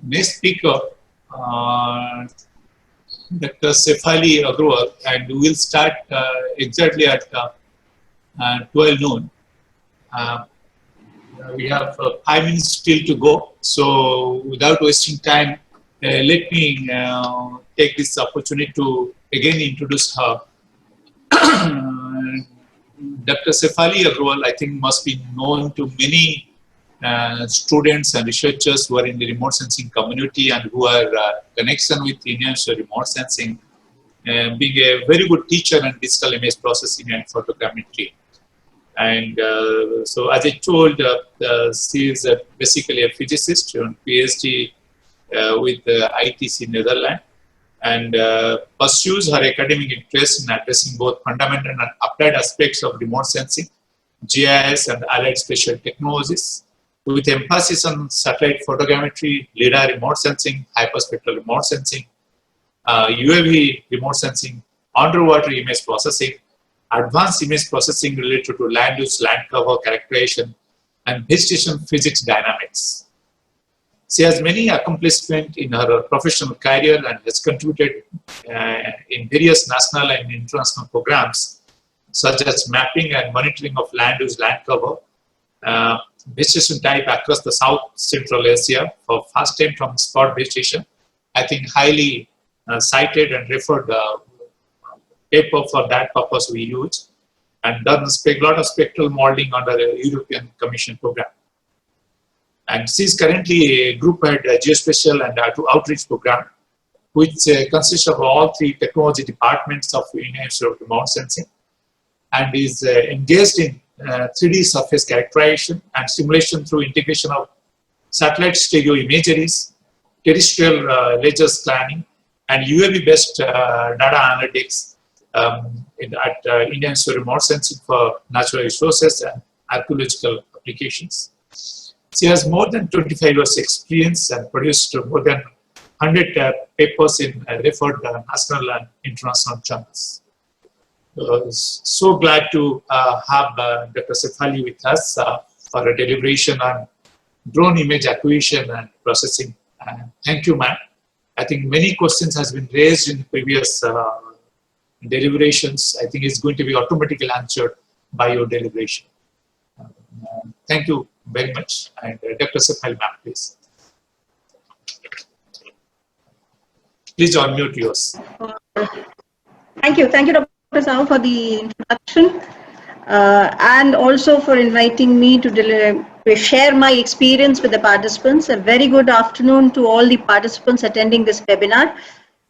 next speaker, Dr. Sefali Agrawal, and we will start exactly at 12 noon. We have 5 minutes still to go, so without wasting time, let me take this opportunity to again introduce her. Dr. Sefali Agrawal, I think, must be known to many students and researchers who are in the remote sensing community and who are connection with Indian remote sensing, being a very good teacher in digital image processing and photogrammetry. And so, as I told, she is basically a physicist on PhD with ITC Netherlands, and pursues her academic interest in addressing both fundamental and applied aspects of remote sensing, GIS, and allied spatial technologies, with emphasis on satellite photogrammetry, LiDAR remote sensing, hyperspectral remote sensing, UAV remote sensing, underwater image processing, advanced image processing related to land use, land cover characterization, and vegetation physics dynamics. She has many accomplishments in her professional career and has contributed in various national and international programs, such as mapping and monitoring of land use, land cover, vegetation type across the South Central Asia for first time from spot vegetation. I think highly cited and referred paper for that purpose we use, and done a lot of spectral modeling under a European Commission program. And she is currently a group head geospatial and outreach program, which consists of all 3 technology departments of Indian Institute of Remote Sensing, and is engaged in 3D surface characterization and simulation through integration of satellite stereo imageries, terrestrial ledger scanning, and UAV-based data analytics at Indian Institute of Remote Sensing for natural resources and archaeological applications. She has more than 25 years experience and produced more than 100 papers in referred national and international journals. So glad to have Dr. Sefali with us for a deliberation on drone image acquisition and processing. Thank you, ma'am. I think many questions has been raised in previous deliberations. I think it's going to be automatically answered by your deliberation. Thank you very much. And Dr. Sefali, ma'am, please. Please unmute yours. Thank you, Dr. Sao, for the introduction and also for inviting me to share my experience with the participants. A very good afternoon to all the participants attending this webinar.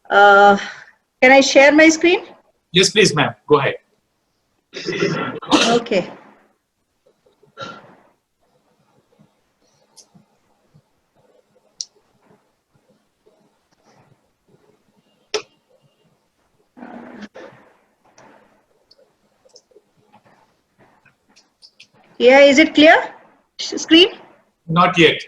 Can I share my screen? Yes, please, ma'am. Go ahead. Okay. Yeah, is it clear? Screen? Not yet.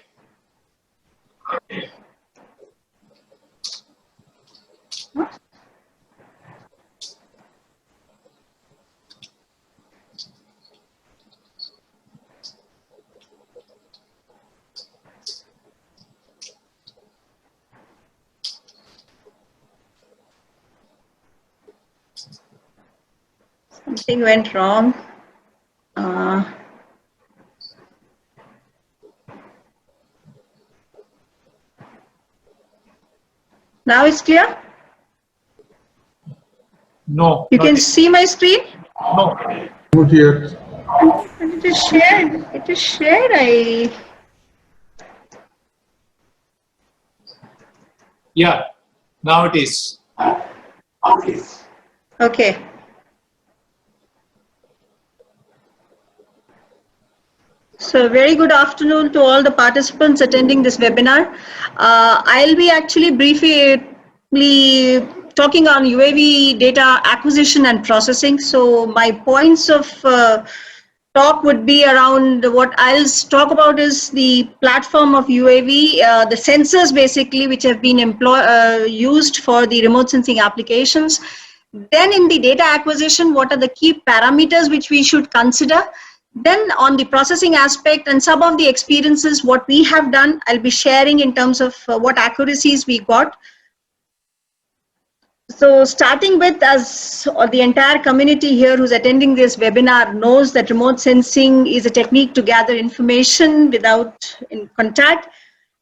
Something went wrong. Now it's clear? No. You can see my screen? No. Not yet. It is shared. It is shared. Yeah. Now it is. Okay. So very good afternoon to all the participants attending this webinar. I'll be actually briefly talking on UAV data acquisition and processing. So my points of talk would be around what I'll talk about is the platform of UAV, the sensors basically which have been used for the remote sensing applications. Then in the data acquisition, what are the key parameters which we should consider? Then on the processing aspect and some of the experiences, what we have done, I'll be sharing in terms of what accuracies we got. So starting with, as the entire community here who's attending this webinar knows, that remote sensing is a technique to gather information without in contact.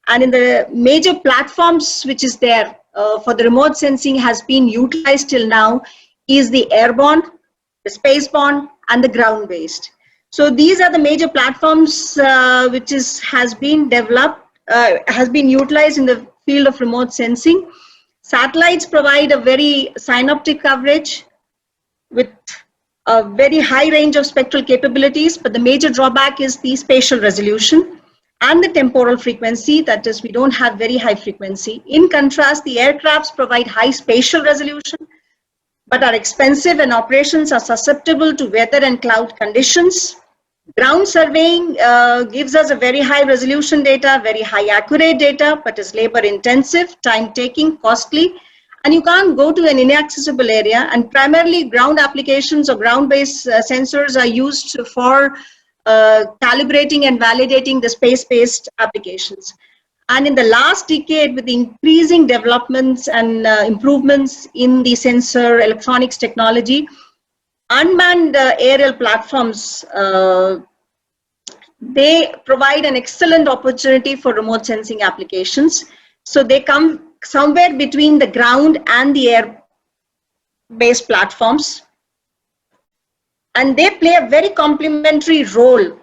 And in the major platforms which is there for the remote sensing has been utilized till now is the airborne, the spaceborne, and the ground-based. So these are the major platforms which has been developed, has been utilized in the field of remote sensing. Satellites provide a very synoptic coverage with a very high range of spectral capabilities, but the major drawback is the spatial resolution and the temporal frequency. That is, we don't have very high frequency. In contrast, the aircrafts provide high spatial resolution, but are expensive and operations are susceptible to weather and cloud conditions. Ground surveying gives us a very high resolution data, very high accurate data, but is labor intensive, time taking, costly, and you can't go to an inaccessible area. And primarily ground applications or ground based sensors are used for calibrating and validating the space based applications. And in the last decade, with the increasing developments and improvements in the sensor electronics technology, unmanned aerial platforms, they provide an excellent opportunity for remote sensing applications. So they come somewhere between the ground and the air-based platforms. And they play a very complementary role,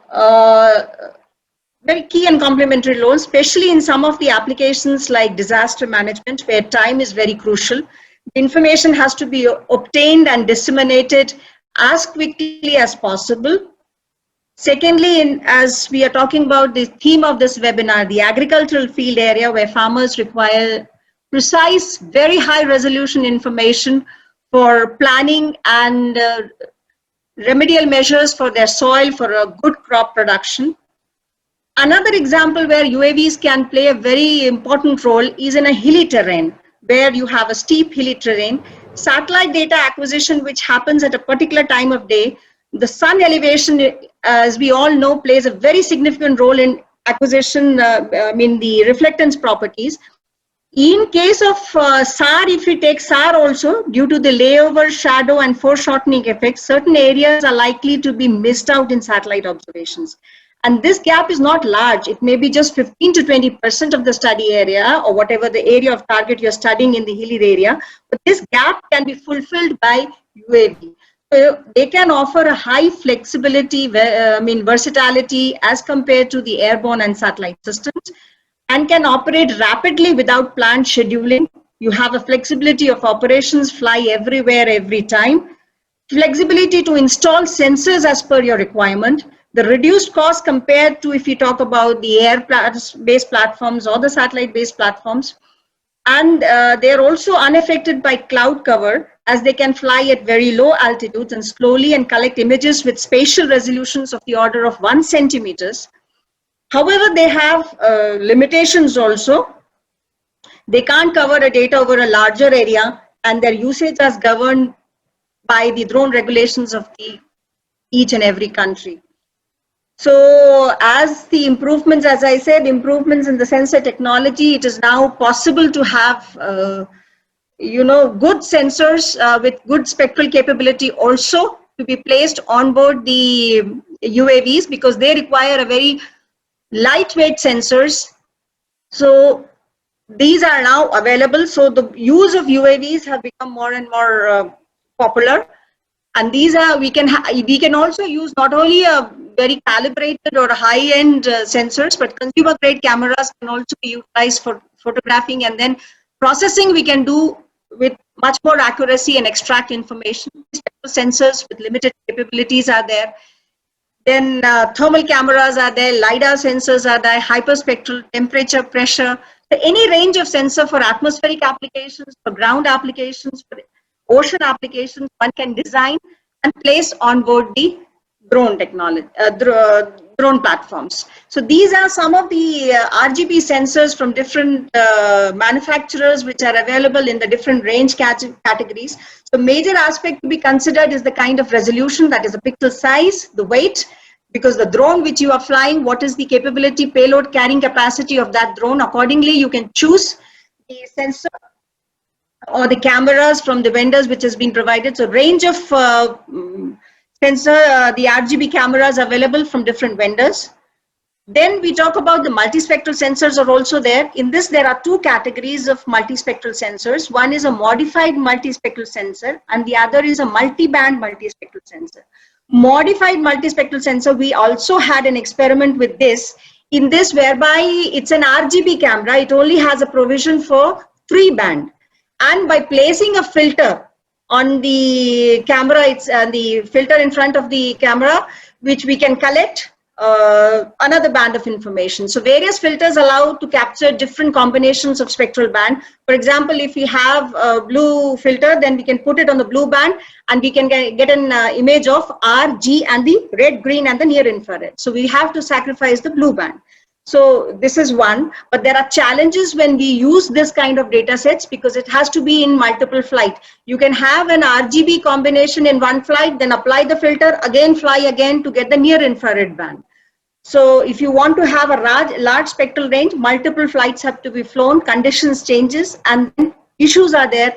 very key and complementary role, especially in some of the applications like disaster management, where time is very crucial. The information has to be obtained and disseminated as quickly as possible. Secondly, as we are talking about the theme of this webinar, the agricultural field area, where farmers require precise, very high resolution information for planning and remedial measures for their soil for a good crop production. Another example where UAVs can play a very important role is in a hilly terrain, where you have a steep hilly terrain. Satellite data acquisition, which happens at a particular time of day, the sun elevation, as we all know, plays a very significant role in acquisition, the reflectance properties. In case of SAR, if we take SAR also, due to the layover, shadow, and foreshortening effects, certain areas are likely to be missed out in satellite observations. And this gap is not large. It may be just 15 to 20% of the study area, or whatever the area of target you're studying in the hilly area. But this gap can be fulfilled by UAV. So they can offer a high flexibility, versatility as compared to the airborne and satellite systems, and can operate rapidly without planned scheduling. You have a flexibility of operations, fly everywhere, every time. Flexibility to install sensors as per your requirement. The reduced cost compared to if you talk about the air-based platforms or the satellite-based platforms. And they're also unaffected by cloud cover, as they can fly at very low altitudes and slowly and collect images with spatial resolutions of the order of 1 centimeters. However, they have limitations also. They can't cover a data over a larger area, and their usage is governed by the drone regulations of each and every country. So as the improvements, as I said, improvements in the sensor technology, it is now possible to have, good sensors with good spectral capability also to be placed on board the UAVs, because they require a very lightweight sensors. So these are now available. So the use of UAVs have become more and more popular. And these are, we can also use not only a very calibrated or high-end sensors, but consumer-grade cameras can also be utilized for photographing, and then processing we can do with much more accuracy and extract information. Sensors with limited capabilities are there. Then thermal cameras are there, LiDAR sensors are there, hyperspectral, temperature, pressure. So any range of sensor for atmospheric applications, for ground applications, for ocean applications, one can design and place on board the drone technology, drone platforms. So these are some of the RGB sensors from different manufacturers which are available in the different range categories. So major aspect to be considered is the kind of resolution, that is the pixel size, the weight, because the drone which you are flying, what is the capability, payload carrying capacity of that drone. Accordingly, you can choose the sensor or the cameras from the vendors which has been provided. So range of sensor, the RGB cameras available from different vendors. Then we talk about the multispectral sensors are also there. In this, there are two categories of multispectral sensors. One is a modified multispectral sensor and the other is a multi-band multispectral sensor. Modified multispectral sensor, we also had an experiment with this. In this, whereby it's an RGB camera, it only has a provision for 3-band. And by placing a filter on the camera, it's the filter in front of the camera, which we can collect another band of information. So various filters allow to capture different combinations of spectral band. For example, if we have a blue filter, then we can put it on the blue band and we can get an image of R, G and the red, green and the near infrared. So we have to sacrifice the blue band. So this is one, but there are challenges when we use this kind of data sets because it has to be in multiple flight. You can have an RGB combination in one flight, then apply the filter, again fly again to get the near infrared band. So if you want to have a large spectral range, multiple flights have to be flown, conditions changes, and issues are there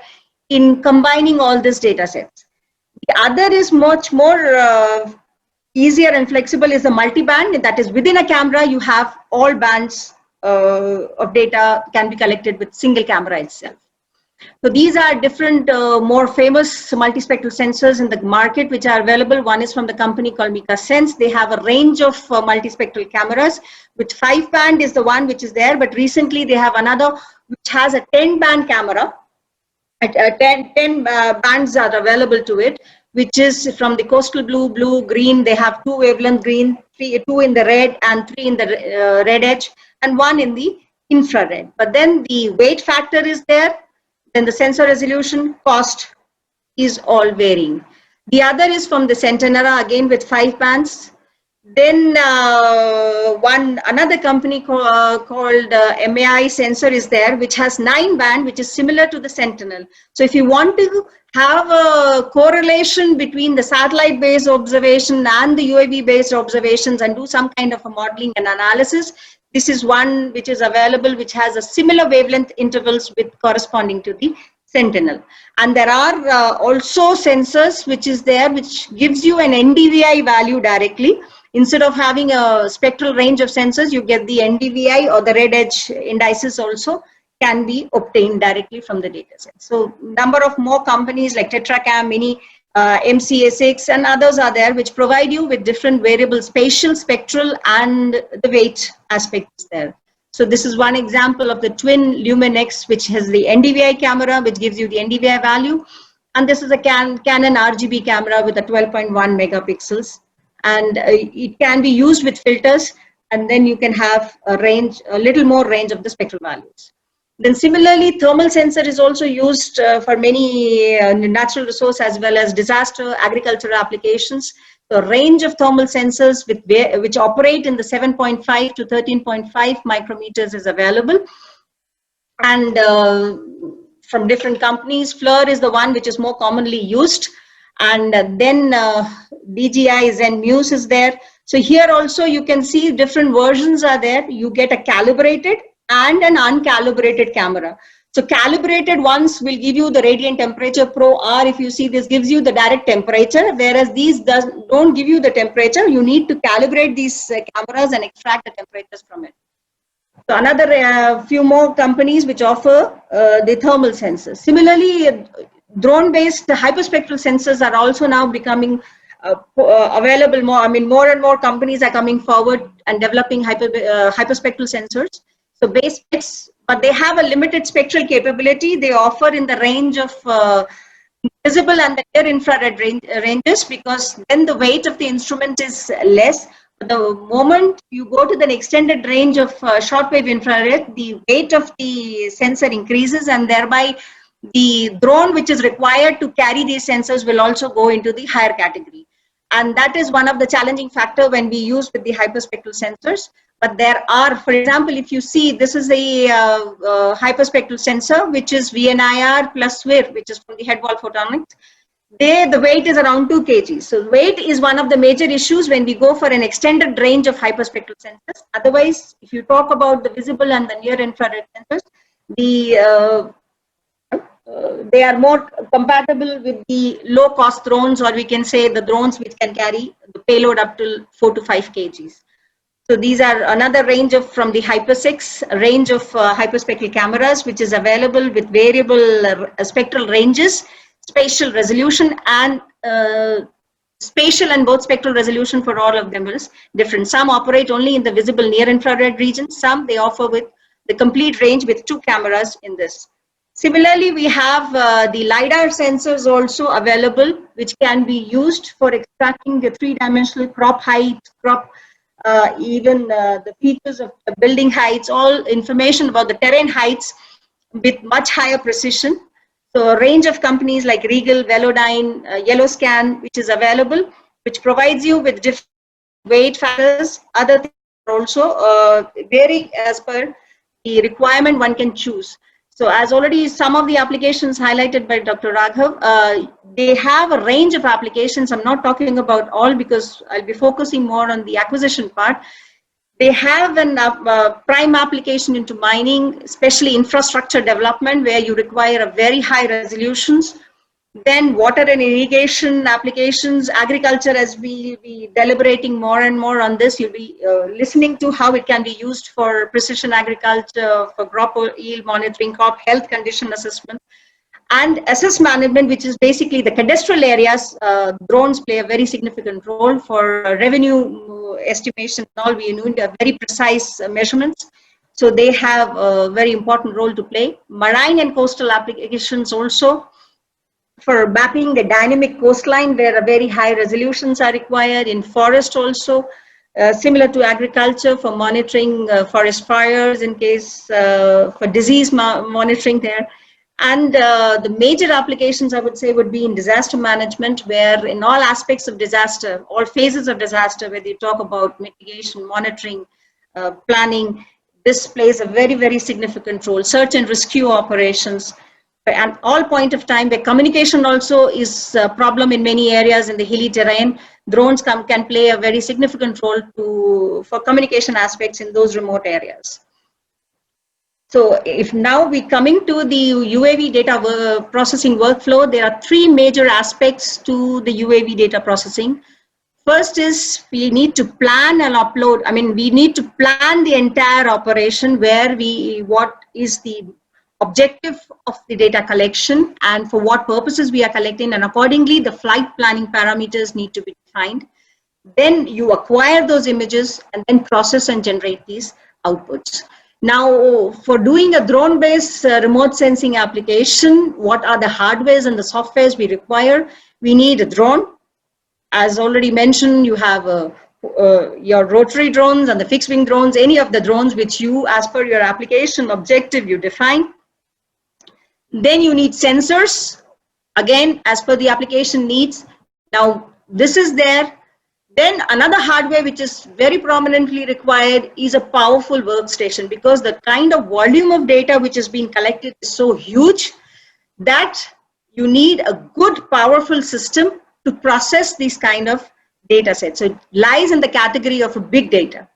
in combining all these data sets. The other is much more easier and flexible is a multi-band, that is within a camera you have all bands of data can be collected with single camera itself. So these are different more famous multispectral sensors in the market which are available. One is from the company called MicaSense. They have a range of multispectral cameras, which 5-band is the one which is there, but recently they have another which has a 10-band camera. 10 bands are available to it, which is from the coastal blue, blue, green. They have 2 wavelength green, 2 in the red and 3 in the red edge and 1 in the infrared. But then the weight factor is there. Then the sensor resolution, cost is all varying. The other is from the Centenera, again with 5 bands. Then another company called MAI sensor is there, which has 9-band, which is similar to the Sentinel. So if you want to have a correlation between the satellite-based observation and the UAV-based observations and do some kind of a modeling and analysis, this is one which is available, which has a similar wavelength intervals with corresponding to the Sentinel. And there are also sensors which is there, which gives you an NDVI value directly. Instead of having a spectral range of sensors, you get the NDVI or the red edge indices also can be obtained directly from the data set. So number of more companies like Tetracam, Mini, MCA6 and others are there which provide you with different variable spatial, spectral and the weight aspects there. So this is one example of the twin Luminex which has the NDVI camera which gives you the NDVI value, and this is a Canon RGB camera with a 12.1 megapixels, and it can be used with filters and then you can have a range, a little more range of the spectral values. Then similarly, thermal sensor is also used for many natural resource as well as disaster agricultural applications. The range of thermal sensors which operate in the 7.5 to 13.5 micrometers is available. And from different companies, FLIR is the one which is more commonly used. And then DJI Zenmuse is there. So here also you can see different versions are there. You get a calibrated and an uncalibrated camera. So calibrated ones will give you the radiant temperature Pro R. If you see, this gives you the direct temperature, whereas these don't give you the temperature. You need to calibrate these cameras and extract the temperatures from it. So another few more companies which offer the thermal sensors. Similarly, drone-based hyperspectral sensors are also now becoming available more. I mean, more and more companies are coming forward and developing hyperspectral sensors. So base specs, but they have a limited spectral capability. They offer in the range of visible and the near infrared ranges, because then the weight of the instrument is less. But the moment you go to the extended range of shortwave infrared, the weight of the sensor increases, and thereby the drone which is required to carry these sensors will also go into the higher category. And that is one of the challenging factor when we use with the hyperspectral sensors. But there are, for example, if you see, this is a hyperspectral sensor, which is VNIR plus SWIR, which is from the Headwall Photonics. the weight is around 2 kg. So weight is one of the major issues when we go for an extended range of hyperspectral sensors. Otherwise, if you talk about the visible and the near infrared sensors, they are more compatible with the low cost drones, or we can say the drones which can carry the payload up to 4 to 5 kgs. So these are another range of, from the Hyper-6 range of hyperspectral cameras, which is available with variable spectral ranges, spatial resolution, and spatial and both spectral resolution for all of them is different. Some operate only in the visible near infrared region. Some they offer with the complete range with 2 cameras in this. Similarly, we have the LiDAR sensors also available, which can be used for extracting the 3-dimensional crop height, crop even the features of the building heights, all information about the terrain heights with much higher precision. So a range of companies like Regal, Velodyne, Yellowscan, which is available, which provides you with different weight factors. Other things also vary as per the requirement one can choose. So as already some of the applications highlighted by Dr. Raghav, they have a range of applications. I'm not talking about all because I'll be focusing more on the acquisition part. They have a prime application into mining, especially infrastructure development, where you require a very high resolutions. Then water and irrigation applications, agriculture, as we be deliberating more and more on this, you'll be listening to how it can be used for precision agriculture, for crop yield monitoring, crop health condition assessment, and assess management, which is basically the cadastral areas. Drones play a very significant role for revenue estimation and all. We need very precise measurements. So they have a very important role to play. Marine and coastal applications also, for mapping the dynamic coastline where very high resolutions are required. In forest also, similar to agriculture, for monitoring forest fires in case for disease monitoring there. And the major applications I would say would be in disaster management, where in all aspects of disaster, all phases of disaster, whether you talk about mitigation, monitoring, planning, this plays a very, very significant role. Search and rescue operations, and all point of time where communication also is a problem in many areas in the hilly terrain. Drones can play a very significant role for communication aspects in those remote areas. So if now we coming to the UAV data processing workflow, there are 3 major aspects to the UAV data processing. First is we need to plan and upload. I mean, we need to plan the entire operation where what is the objective of the data collection and for what purposes we are collecting, and accordingly the flight planning parameters need to be defined. Then you acquire those images and then process and generate these outputs. Now, for doing a drone-based remote sensing application, what are the hardwares and the softwares we require? We need a drone. As already mentioned, you have your rotary drones and the fixed wing drones, any of the drones which you, as per your application objective, you define. Then you need sensors, again, as per the application needs. Now, this is there. Then another hardware which is very prominently required is a powerful workstation, because the kind of volume of data which is being collected is so huge that you need a good, powerful system to process these kind of data sets. So it lies in the category of a big data.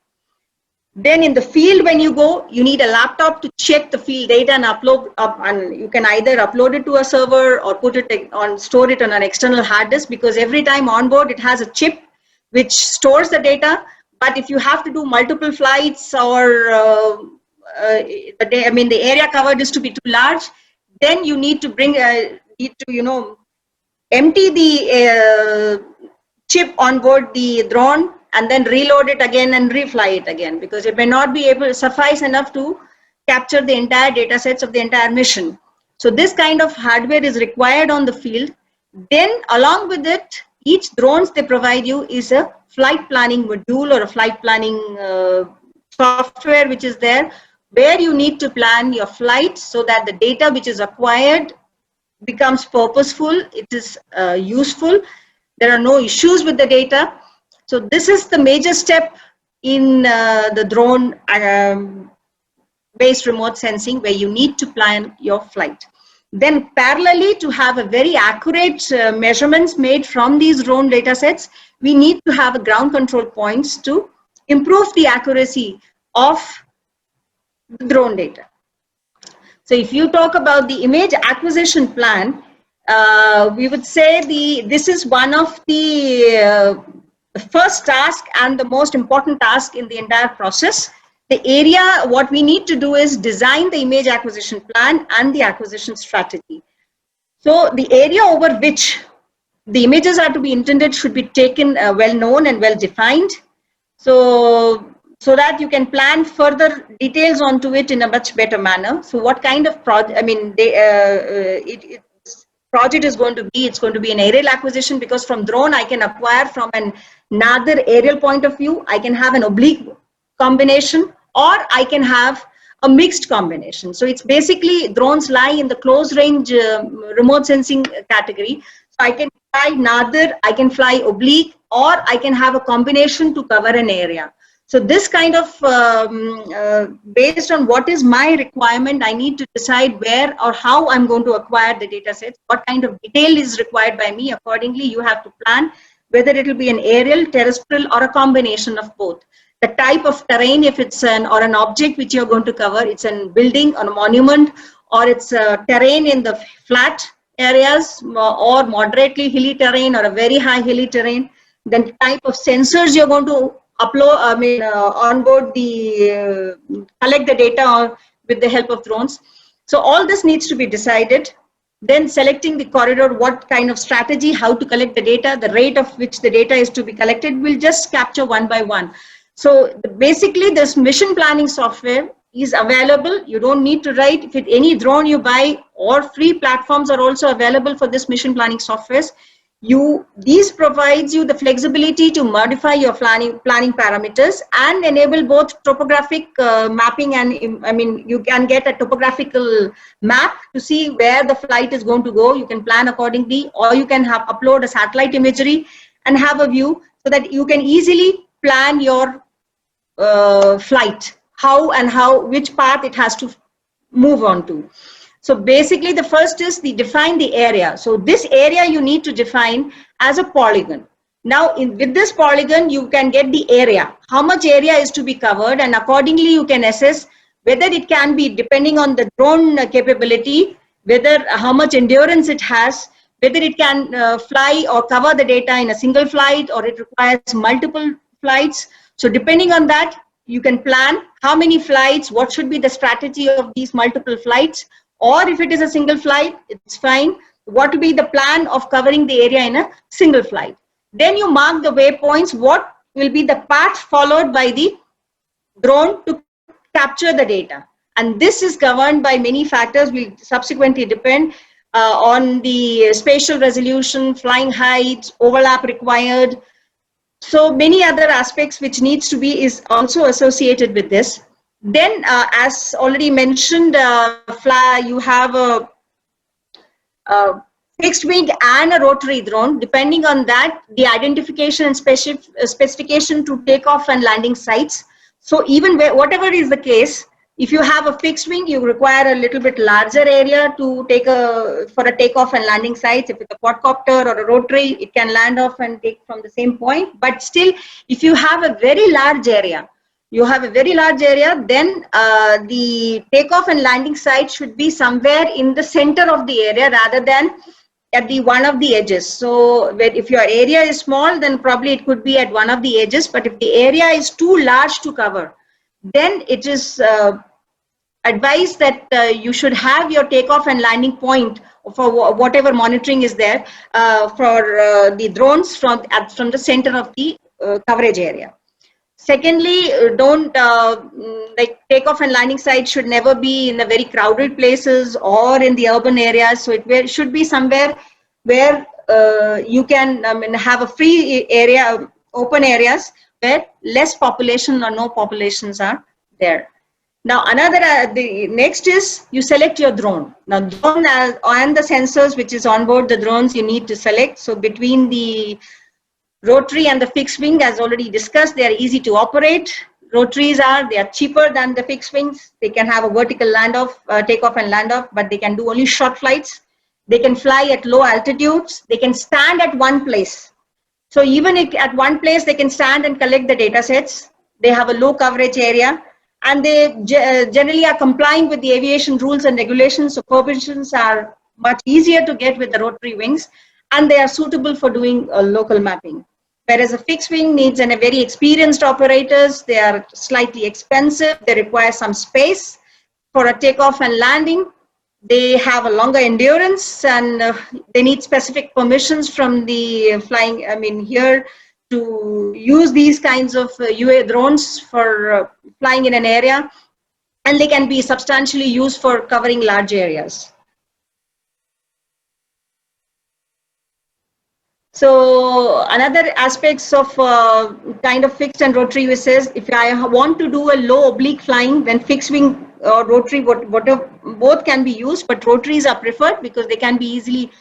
Then in the field, when you go, you need a laptop to check the field data and upload and you can either upload it to a server or put it on, store it on an external hard disk, because every time on board it has a chip which stores the data. But if you have to do multiple flights or the area covered is to be too large, then you need to bring empty the chip on board the drone and then reload it again and refly it again, because it may not be able to suffice enough to capture the entire data sets of the entire mission. So this kind of hardware is required on the field. Then along with it, each drones they provide you is a flight planning module or a flight planning software which is there, where you need to plan your flight so that the data which is acquired becomes purposeful, it is useful, there are no issues with the data. So this is the major step in the drone based remote sensing, where you need to plan your flight. Then parallelly, to have a very accurate measurements made from these drone data sets, we need to have ground control points to improve the accuracy of the drone data. So if you talk about the image acquisition plan, we would say this is one of the first task and the most important task in the entire process. The area, what we need to do is design the image acquisition plan and the acquisition strategy. So the area over which the images are to be intended should be taken well known and well defined. So that you can plan further details onto it in a much better manner. So what kind of project, I mean, project is going to be, it's going to be an aerial acquisition, because from drone I can acquire from another aerial point of view. I can have an oblique combination, or I can have a mixed combination. So it's basically, drones lie in the close range remote sensing category. So I can fly neither, I can fly oblique, or I can have a combination to cover an area. So this kind of, based on what is my requirement, I need to decide where or how I'm going to acquire the data sets, what kind of detail is required by me. Accordingly, you have to plan whether it will be an aerial, terrestrial, or a combination of both. The type of terrain, if it's an object which you're going to cover, it's a building or a monument, or it's a terrain in the flat areas, or moderately hilly terrain, or a very high hilly terrain. Then the type of sensors you're going to upload, onboard the, collect the data with the help of drones. So all this needs to be decided. Then selecting the corridor, what kind of strategy, how to collect the data, the rate of which the data is to be collected, we'll just capture one by one. So basically this mission planning software is available. You don't need to write. If any drone you buy, or free platforms are also available for this mission planning softwares. These provides you the flexibility to modify your planning parameters and enable both topographic mapping, and you can get a topographical map to see where the flight is going to go. You can plan accordingly, or you can upload a satellite imagery and have a view, so that you can easily plan your flight, which path it has to move on to. So basically the first is define the area. So this area you need to define as a polygon. Now with this polygon you can get the area, how much area is to be covered, and accordingly you can assess whether it can be, depending on the drone capability, whether how much endurance it has, whether it can fly or cover the data in a single flight, or it requires multiple flights. So depending on that, you can plan how many flights, what should be the strategy of these multiple flights, or if it is a single flight, it's fine. What will be the plan of covering the area in a single flight? Then you mark the waypoints, what will be the path followed by the drone to capture the data. And this is governed by many factors, will subsequently depend on the spatial resolution, flying height, overlap required. So many other aspects which needs to be is also associated with this. Then as already mentioned, you have a fixed wing and a rotary drone. Depending on that, the identification and specification to takeoff and landing sites. So even whatever is the case, if you have a fixed wing, you require a little bit larger area to for a takeoff and landing sites. If it's a quadcopter or a rotary, it can land off and take from the same point. But still, if you have a very large area, then the takeoff and landing site should be somewhere in the center of the area rather than at one of the edges. So if your area is small, then probably it could be at one of the edges. But if the area is too large to cover, then it is advised that you should have your takeoff and landing point for whatever monitoring is there for the drones from the center of the coverage area. Secondly, don't like takeoff and landing sites should never be in the very crowded places or in the urban areas. So it should be somewhere where you can have a free area, open areas where less population or no populations are there. Now the next is you select your drone. Now drone and the sensors which is on board the drones you need to select. So between the rotary and the fixed wing, as already discussed, they are easy to operate. rotaries are, they are cheaper than the fixed wings. They can have a vertical takeoff and land off, but they can do only short flights. They can fly at low altitudes. They can stand at one place. So even if at one place they can stand and collect the data sets, they have a low coverage area, and they generally are complying with the aviation rules and regulations. So permissions are much easier to get with the rotary wings, and they are suitable for doing local mapping. Whereas a fixed wing needs a very experienced operators. They are slightly expensive. They require some space for a takeoff and landing. They have a longer endurance, and they need specific permissions from the flying, here to use these kinds of UA drones for flying in an area, and they can be substantially used for covering large areas. So another aspects of kind of fixed and rotary wing is, if I want to do a low oblique flying, then fixed wing or rotary, whatever, both can be used, but rotaries are preferred because they can be easily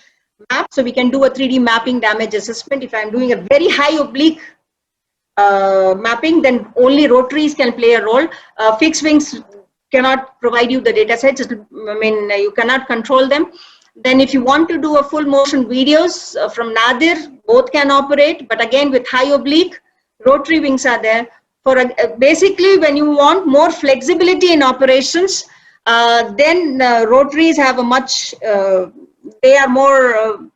mapped. So we can do a 3D mapping damage assessment. If I'm doing a very high oblique mapping, then only rotaries can play a role. Fixed wings cannot provide you the data sets. You cannot control them. Then if you want to do a full motion videos from Nadir, both can operate, but again with high oblique, rotary wings are there. For basically when you want more flexibility in operations, then rotaries have a much, they are more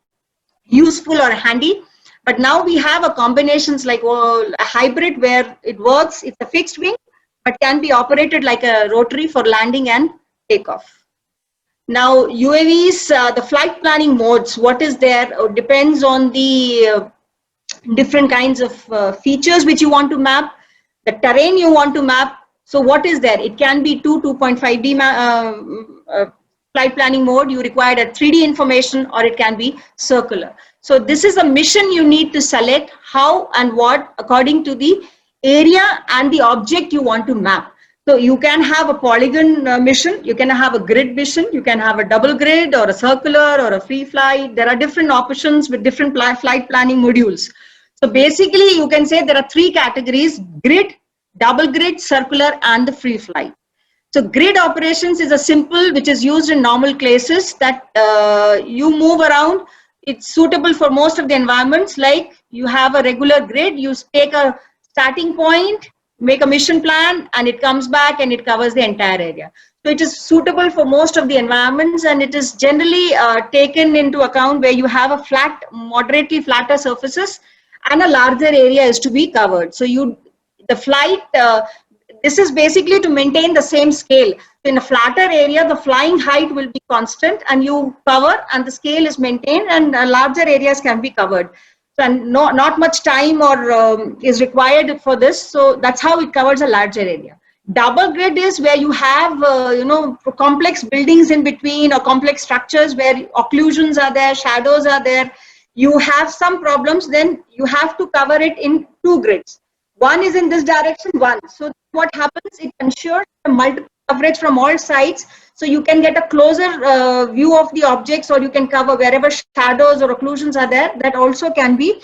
useful or handy. But now we have a combinations like a hybrid where it works, it's a fixed wing, but can be operated like a rotary for landing and takeoff. Now UAVs, the flight planning modes, what is there depends on the different kinds of features which you want to map, the terrain you want to map. So what is there? It can be 2.5D flight planning mode. You require a 3D information, or it can be circular. So this is a mission you need to select how and what according to the area and the object you want to map. So you can have a polygon mission, you can have a grid mission, you can have a double grid or a circular or a free flight. There are different options with different flight planning modules. So basically you can say there are three categories: grid, double grid, circular, and the free flight. So grid operations is a simple which is used in normal cases that you move around. It's suitable for most of the environments. Like you have a regular grid, you take a starting point, make a mission plan, and it comes back and it covers the entire area. So it is suitable for most of the environments, and it is generally taken into account where you have a flat, moderately flatter surfaces and a larger area is to be covered. So the flight, this is basically to maintain the same scale. In a flatter area, the flying height will be constant and you cover, and the scale is maintained, and larger areas can be covered. So not much time or is required for this. So that's how it covers a larger area. Double grid is where you have complex buildings in between, or complex structures where occlusions are there, shadows are there. You have some problems, then you have to cover it in two grids. One is in this direction, one. So what happens, it ensures multiple coverage from all sides. So you can get a closer view of the objects, or you can cover wherever shadows or occlusions are there. That also can be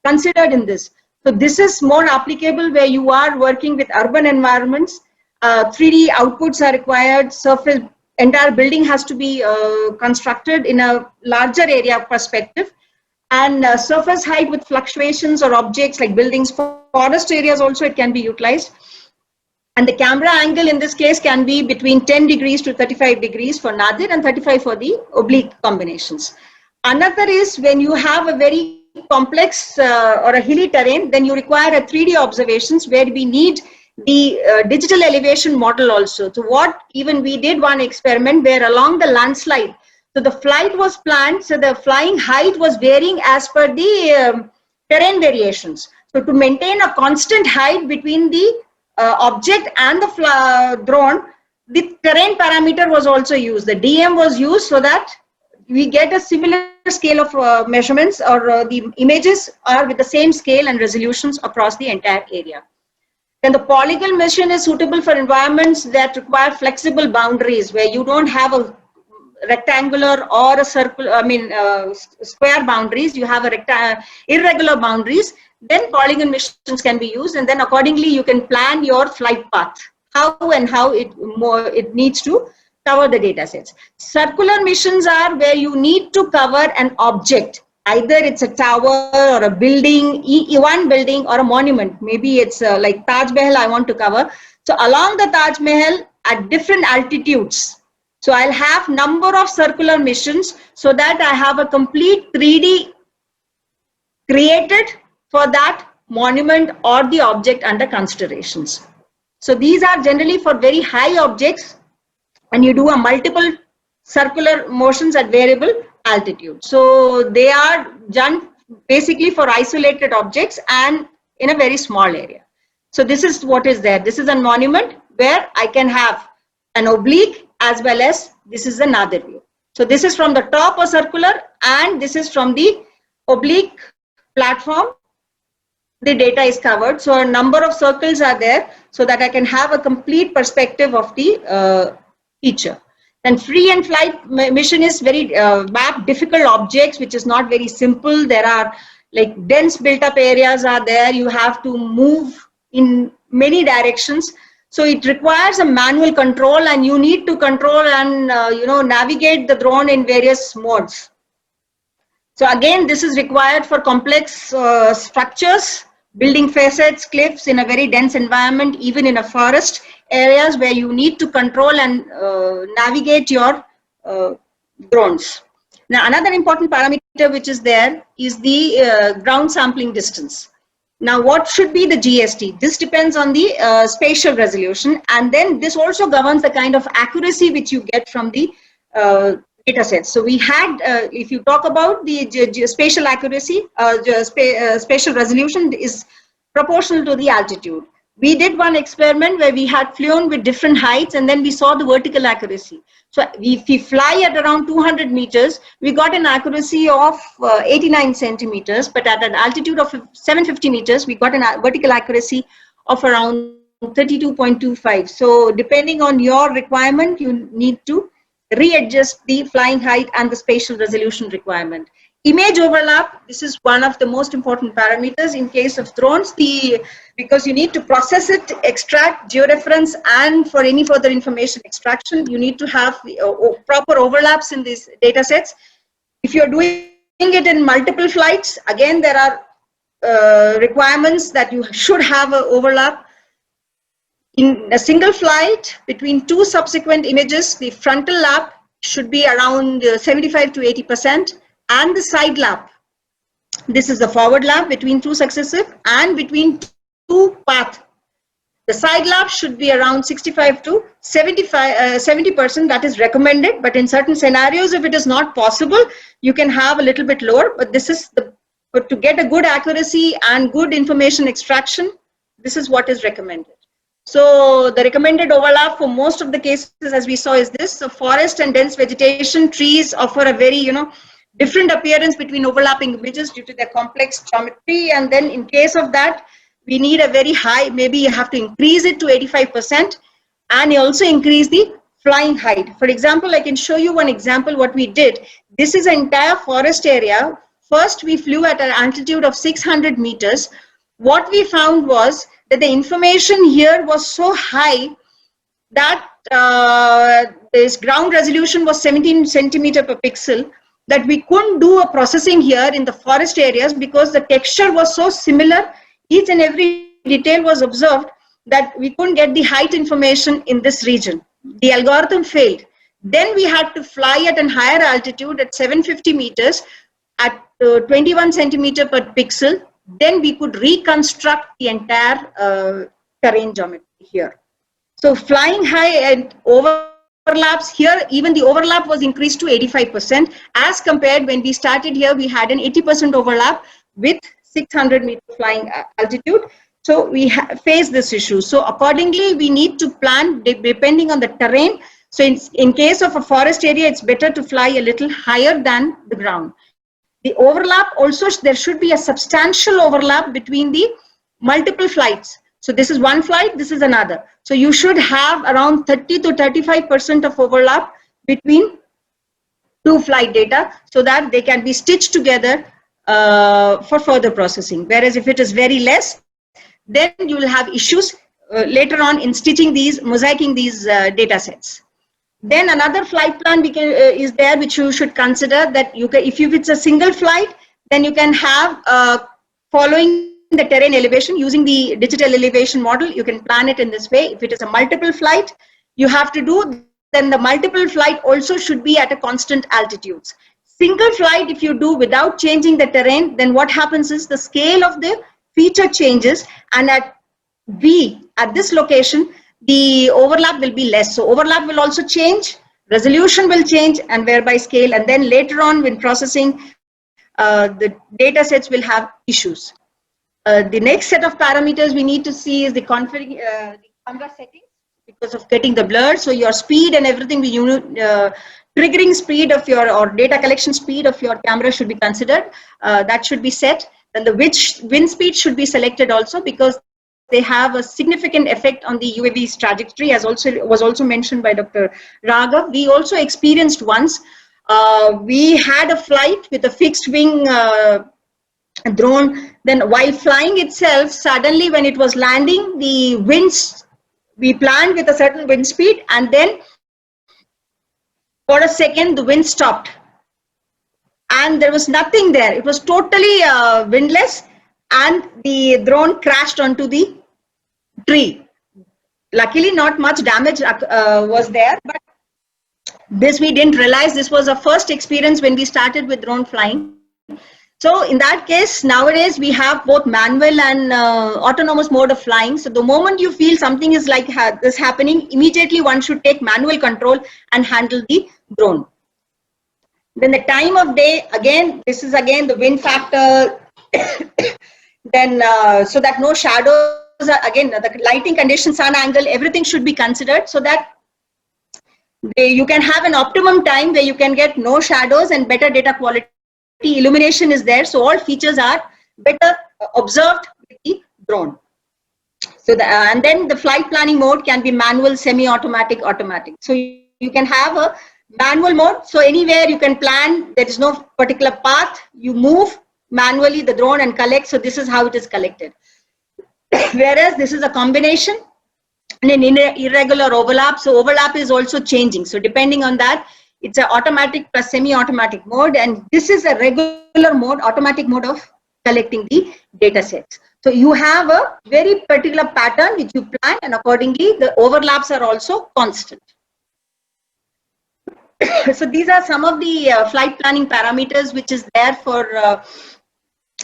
considered in this. So this is more applicable where you are working with urban environments. 3D outputs are required. Surface, entire building has to be constructed in a larger area perspective. And surface height with fluctuations or objects like buildings, forest areas also it can be utilized. And the camera angle in this case can be between 10 degrees to 35 degrees for nadir and 35 for the oblique combinations. Another is when you have a very complex or a hilly terrain, then you require a 3D observations where we need the digital elevation model also. So what even we did one experiment where along the landslide, so the flight was planned, so the flying height was varying as per the terrain variations. So to maintain a constant height between the object and the drone, the terrain parameter was also used. The DM was used so that we get a similar scale of measurements, or the images are with the same scale and resolutions across the entire area. Then the polygon mission is suitable for environments that require flexible boundaries where you don't have a rectangular or a circle, square boundaries, you have a irregular boundaries, then polygon missions can be used, and then accordingly you can plan your flight path, how it needs to cover the data sets. Circular missions are where you need to cover an object. Either it's a tower or a building, one building or a monument. Maybe it's like Taj Mahal I want to cover. So along the Taj Mahal at different altitudes. So I'll have number of circular missions so that I have a complete 3D created for that monument or the object under considerations. So these are generally for very high objects, and you do a multiple circular motions at variable altitude. So they are done basically for isolated objects and in a very small area. So this is what is there. This is a monument where I can have an oblique as well as this is another view. So this is from the top a circular, and this is from the oblique platform. The data is covered. So a number of circles are there so that I can have a complete perspective of the feature. Then free and flight mission is very map difficult objects, which is not very simple. There are like dense built up areas are there. You have to move in many directions. So it requires a manual control, and you need to control and navigate the drone in various modes. So again, this is required for complex structures, building facades, cliffs in a very dense environment, even in a forest areas where you need to control and navigate your drones. Now, another important parameter which is there is the ground sampling distance. Now, what should be the GST? This depends on the spatial resolution, and then this also governs the kind of accuracy which you get from the data sets. So we had, if you talk about the spatial accuracy, spatial resolution is proportional to the altitude. We did one experiment where we had flown with different heights, and then we saw the vertical accuracy. So if we fly at around 200 meters, we got an accuracy of 89 centimeters, but at an altitude of 750 meters, we got a vertical accuracy of around 32.25. So depending on your requirement, you need to readjust the flying height and the spatial resolution requirement. Image overlap, this is one of the most important parameters in case of drones, because you need to process it, extract, georeference, and for any further information extraction, you need to have proper overlaps in these data sets. If you're doing it in multiple flights, again, there are requirements that you should have an overlap. In a single flight, between two subsequent images, the frontal lap should be around 75 to 80%, and the side lap, this is the forward lap between two successive and between two paths. The side lap should be around 65 to 70%, that is recommended, but in certain scenarios, if it is not possible, you can have a little bit lower, but this is but to get a good accuracy and good information extraction, this is what is recommended. So the recommended overlap for most of the cases, as we saw, is this. So forest and dense vegetation, trees offer a very, different appearance between overlapping images due to their complex geometry. And then in case of that, we need a very high, maybe you have to increase it to 85%, and you also increase the flying height. For example, I can show you one example what we did. This is an entire forest area. First, we flew at an altitude of 600 meters. What we found was that the information here was so high that this ground resolution was 17 centimeter per pixel, that we couldn't do a processing here in the forest areas because the texture was so similar. Each and every detail was observed that we couldn't get the height information in this region. The algorithm failed. Then we had to fly at a higher altitude at 750 meters at 21 centimeter per pixel. Then we could reconstruct the entire terrain geometry here. So flying high and overlaps here, even the overlap was increased to 85%, as compared when we started here, we had an 80% overlap with 600 meter flying altitude. So we face this issue. So accordingly, we need to plan depending on the terrain. So in case of a forest area, it's better to fly a little higher than the ground. The overlap also, there should be a substantial overlap between the multiple flights. So this is one flight, this is another. So you should have around 30 to 35% of overlap between 2 flight data, so that they can be stitched together for further processing. Whereas if it is very less, then you will have issues later on in stitching these, mosaicing these data sets. Then another flight plan is there, which you should consider, that you can, if it's a single flight, then you can have following the terrain elevation using the digital elevation model. You can plan it in this way. If it is a multiple flight, you have to do, then the multiple flight also should be at a constant altitudes. Single flight, if you do without changing the terrain, then what happens is the scale of the feature changes, and at this location, the overlap will be less. So overlap will also change, resolution will change, and whereby scale, and then later on when processing, the data sets will have issues. The next set of parameters we need to see is the camera settings, because of getting the blur. So your speed and everything, triggering speed of your, or data collection speed of your camera should be considered. That should be set. Then the wind speed should be selected also, because they have a significant effect on the UAV's trajectory, as was also mentioned by Dr. Raghav. We also experienced once, we had a flight with a fixed wing drone. Then while flying itself, suddenly when it was landing, the winds, we planned with a certain wind speed, and then for a second the wind stopped and there was nothing there. It was totally windless, and the drone crashed onto the tree. Luckily not much damage was there, but this we didn't realize. This was our first experience when we started with drone flying. So in that case, nowadays we have both manual and autonomous mode of flying. So the moment you feel something is like this happening, immediately one should take manual control and handle the drone. Then the time of day, again, this is again the wind factor. Then so that no shadows, again the lighting condition, sun angle, everything should be considered, so that you can have an optimum time where you can get no shadows and better data quality. Illumination is there, so all features are better observed with the drone. So and then the flight planning mode can be manual, semi-automatic, automatic. So you can have a manual mode, so anywhere you can plan, there is no particular path, you move manually the drone and collect. So this is how it is collected. Whereas this is a combination and an irregular overlap. So overlap is also changing, so depending on that, it's an automatic plus semi-automatic mode, and this is a regular mode, automatic mode of collecting the data sets. So you have a very particular pattern which you plan, and accordingly the overlaps are also constant. So these are some of the flight planning parameters which is there for,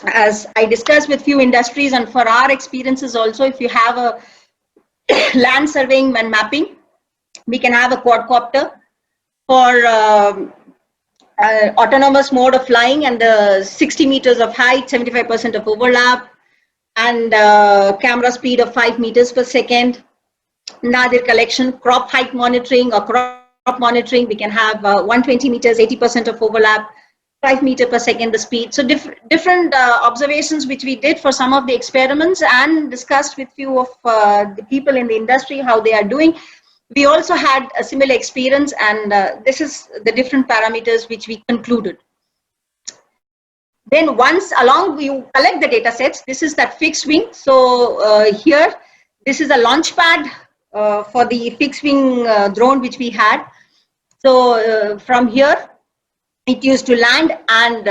as I discussed with few industries, and for our experiences also. If you have a land surveying and mapping, we can have a quadcopter. For autonomous mode of flying and the 60 meters of height, 75% of overlap, and camera speed of 5 meters per second. Nadir collection, crop height monitoring or crop monitoring, we can have 120 meters, 80% of overlap, 5 meters per second the speed. So different observations which we did for some of the experiments and discussed with few of the people in the industry how they are doing. We also had a similar experience, and this is the different parameters which we concluded. Then once along you collect the data sets, this is that fixed wing. So here, this is a launch pad for the fixed wing drone which we had. So from here, it used to land, and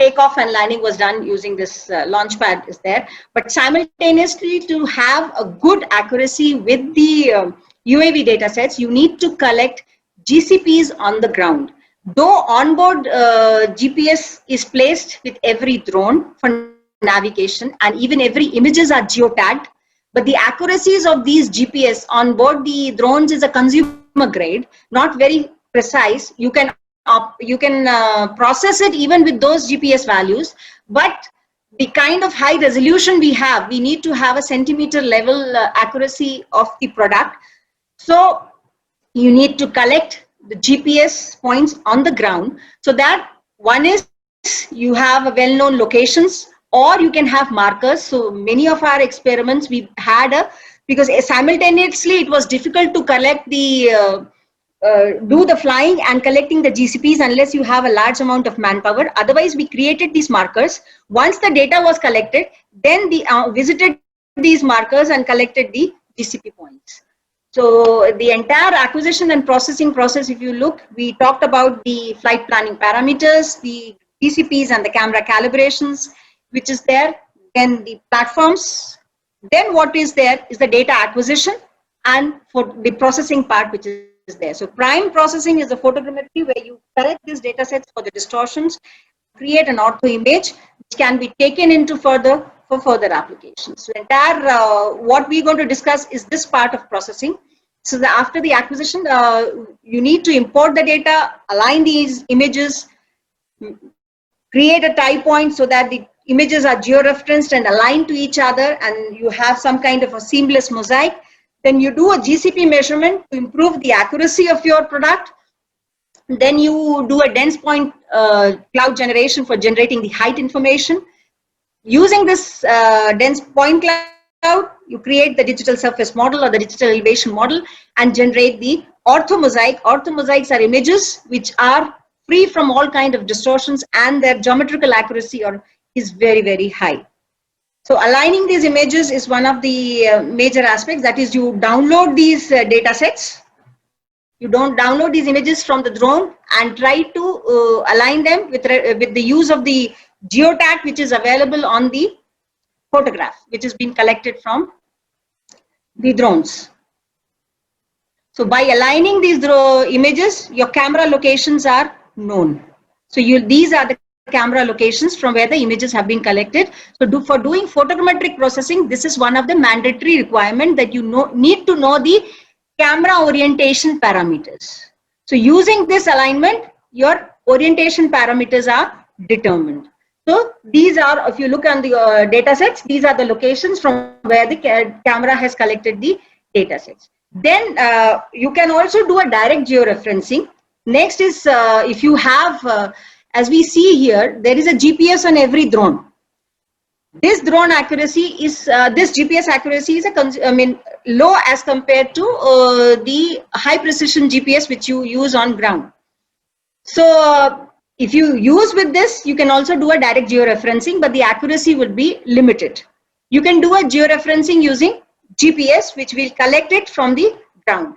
takeoff and landing was done using this launch pad is there. But simultaneously, to have a good accuracy with the UAV data sets, you need to collect GCPs on the ground. Though onboard GPS is placed with every drone for navigation, and even every images are geotagged, but the accuracies of these GPS on board the drones is a consumer grade, not very precise. You can process it even with those GPS values, but the kind of high resolution we have, we need to have a centimeter level accuracy of the product. So you need to collect the GPS points on the ground, so that one is you have a well-known locations, or you can have markers. So many of our experiments we had because simultaneously it was difficult to collect the do the flying and collecting the GCPs unless you have a large amount of manpower. Otherwise, we created these markers. Once the data was collected, then the visited these markers and collected the GCP points. So the entire acquisition and processing process, if you look, we talked about the flight planning parameters, the GCPs and the camera calibrations, which is there. Then the platforms. Then what is there is the data acquisition and for the processing part, which is there. So prime processing is the photogrammetry where you correct these data sets for the distortions, create an ortho image, which can be taken into further applications. So entire what we're going to discuss is this part of processing. So after the acquisition, you need to import the data, align these images, create a tie point so that the images are georeferenced and aligned to each other, and you have some kind of a seamless mosaic. Then you do a GCP measurement to improve the accuracy of your product. Then you do a dense point cloud generation for generating the height information. Using this dense point cloud, you create the digital surface model or the digital elevation model and generate the orthomosaic. Orthomosaics are images which are free from all kind of distortions, and their geometrical accuracy is very, very high. So aligning these images is one of the major aspects. That is, you download these data sets. You don't download these images from the drone and try to align them with the use of the geotag, which is available on the photograph, which has been collected from the drones. So by aligning these images, your camera locations are known. So these are the camera locations from where the images have been collected. So for doing photogrammetric processing, this is one of the mandatory requirement that you need to know the camera orientation parameters. So using this alignment, your orientation parameters are determined. So these are, if you look on the data sets, these are the locations from where the camera has collected the data sets. Then you can also do a direct georeferencing. Next is if you have, as we see here, there is a GPS on every drone. This drone accuracy is, this GPS accuracy is low as compared to the high precision GPS which you use on ground. So if you use with this, you can also do a direct georeferencing, but the accuracy would be limited. You can do a georeferencing using GPS, which will collect it from the ground.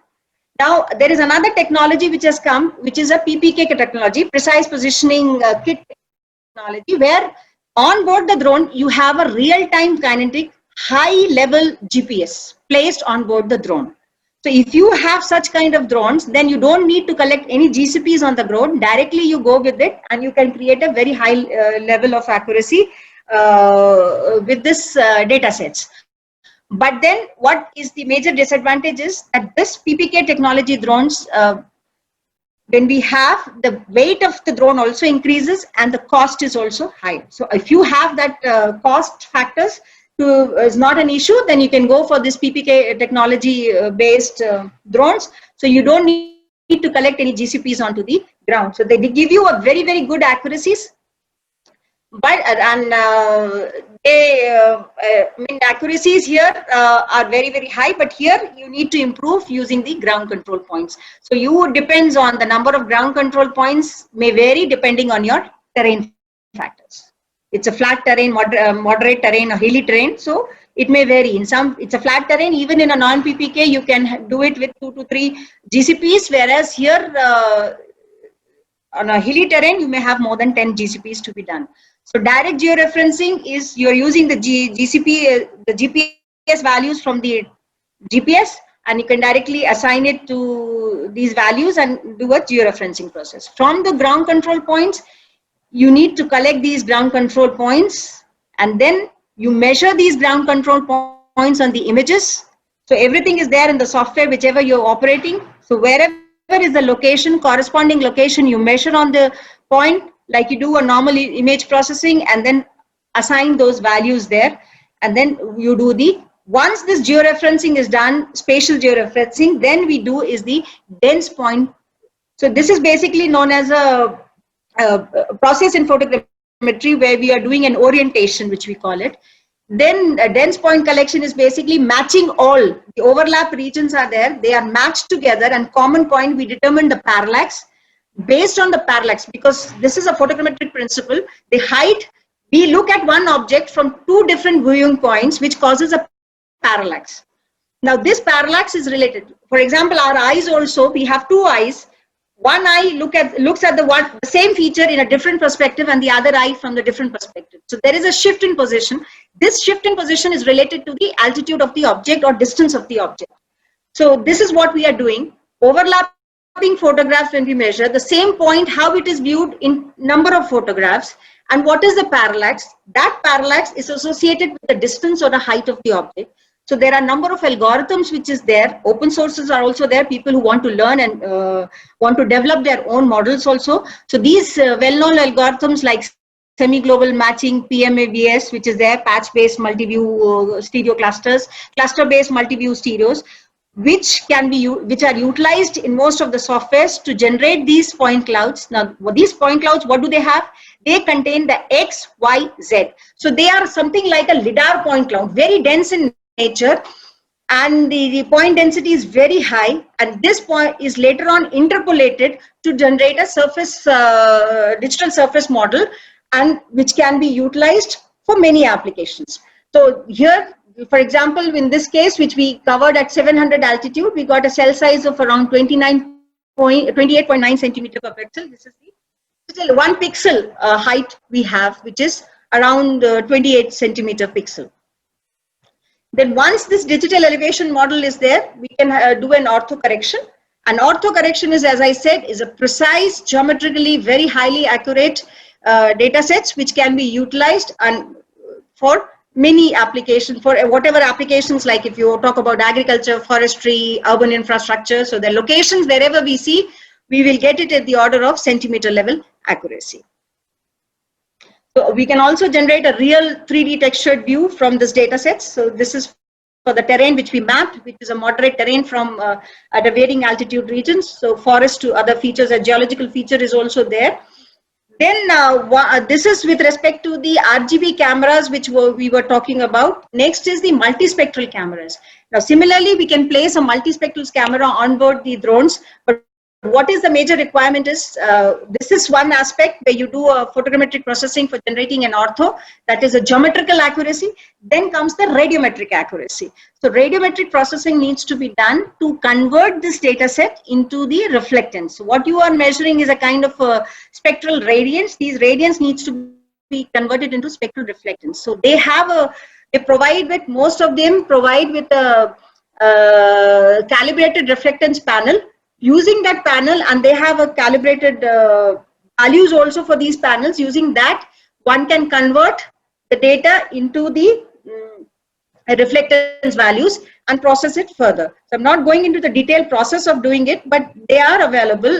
Now, there is another technology which has come, which is a PPK technology, precise positioning kit technology, where on board the drone, you have a real-time kinetic high-level GPS placed on board the drone. So if you have such kind of drones, then you don't need to collect any GCPs on the drone. Directly you go with it and you can create a very high level of accuracy with this data sets. But then what is the major disadvantage is that this PPK technology drones, when we have the weight of the drone also increases and the cost is also high. So if you have that cost factors is not an issue, then you can go for this PPK technology based drones. So you don't need to collect any GCPs onto the ground. So they give you a very, very good accuracies. But accuracies here are very, very high, but here you need to improve using the ground control points. So you depends on the number of ground control points may vary depending on your terrain factors. It's a flat terrain, moderate terrain, or hilly terrain. So it may vary. In some, it's a flat terrain. Even in a non-PPK, you can do it with 2 to 3 GCPs, whereas here on a hilly terrain, you may have more than 10 GCPs to be done. So direct georeferencing is you're using the the GPS values from the GPS, and you can directly assign it to these values and do a georeferencing process. From the ground control points, you need to collect these ground control points, and then you measure these ground control points on the images. So everything is there in the software, whichever you're operating. So wherever is the location, corresponding location, you measure on the point, like you do a normal image processing, and then assign those values there. And then you do once this georeferencing is done, spatial georeferencing, then we do is the dense point. So this is basically known as a process in photogrammetry where we are doing an orientation, which we call it. Then dense point collection is basically matching all. The overlap regions are there. They are matched together, and common point, we determine the parallax. Based on the parallax, because this is a photogrammetric principle, the height, we look at one object from two different viewing points, which causes a parallax. Now this parallax is related. For example, our eyes also, we have two eyes. One eye looks at the same feature in a different perspective, and the other eye from the different perspective. So there is a shift in position. This shift in position is related to the altitude of the object or distance of the object. So this is what we are doing. Overlapping photographs, when we measure the same point, how it is viewed in number of photographs, and what is the parallax. That parallax is associated with the distance or the height of the object. So there are a number of algorithms which is there. Open sources are also there. People who want to learn and want to develop their own models also. So these well-known algorithms like semi-global matching, PMAVS, which is there, patch-based multi-view stereo clusters, cluster-based multi-view stereos, which are utilized in most of the softwares to generate these point clouds. Now, these point clouds, what do they have? They contain the X, Y, Z. So they are something like a LiDAR point cloud, very dense in nature, and the point density is very high, and this point is later on interpolated to generate a surface digital surface model, and which can be utilized for many applications. So here, for example, in this case, which we covered at 700 altitude, we got a cell size of around 28.9 centimeter per pixel. This is the 1 pixel height we have, which is around 28 centimeter pixel. Then once this digital elevation model is there, we can do an ortho correction. An ortho correction is, as I said, is a precise, geometrically very highly accurate data sets which can be utilized and for many applications, for whatever applications, like if you talk about agriculture, forestry, urban infrastructure. So the locations wherever we see, we will get it at the order of centimeter level accuracy. So we can also generate a real 3D textured view from this data sets. So this is for the terrain which we mapped, which is a moderate terrain from at a varying altitude regions. So forest to other features, a geological feature is also there. Then this is with respect to the RGB cameras which we were talking about. Next is the multispectral cameras. Now similarly, we can place a multispectral camera on board the drones, but what is the major requirement is, this is one aspect where you do a photogrammetric processing for generating an ortho, that is a geometrical accuracy. Then comes the radiometric accuracy. So radiometric processing needs to be done to convert this data set into the reflectance. So what you are measuring is a kind of a spectral radiance. These radiance needs to be converted into spectral reflectance. So they have they provide with, most of them provide with a calibrated reflectance panel. Using that panel, and they have a calibrated values also for these panels. Using that, one can convert the data into the reflectance values and process it further. So I'm not going into the detailed process of doing it, but they are available,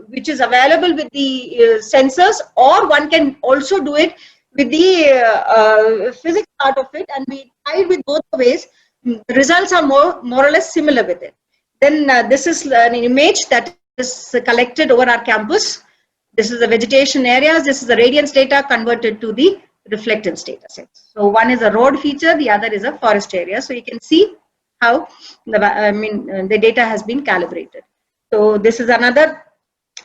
which is available with the sensors, or one can also do it with the physics part of it, and we tried with both ways. The results are more or less similar with it. Then this is an image that is collected over our campus. This is the vegetation areas. This is the radiance data converted to the reflectance data sets. So one is a road feature, the other is a forest area. So you can see how the data has been calibrated. So this is another.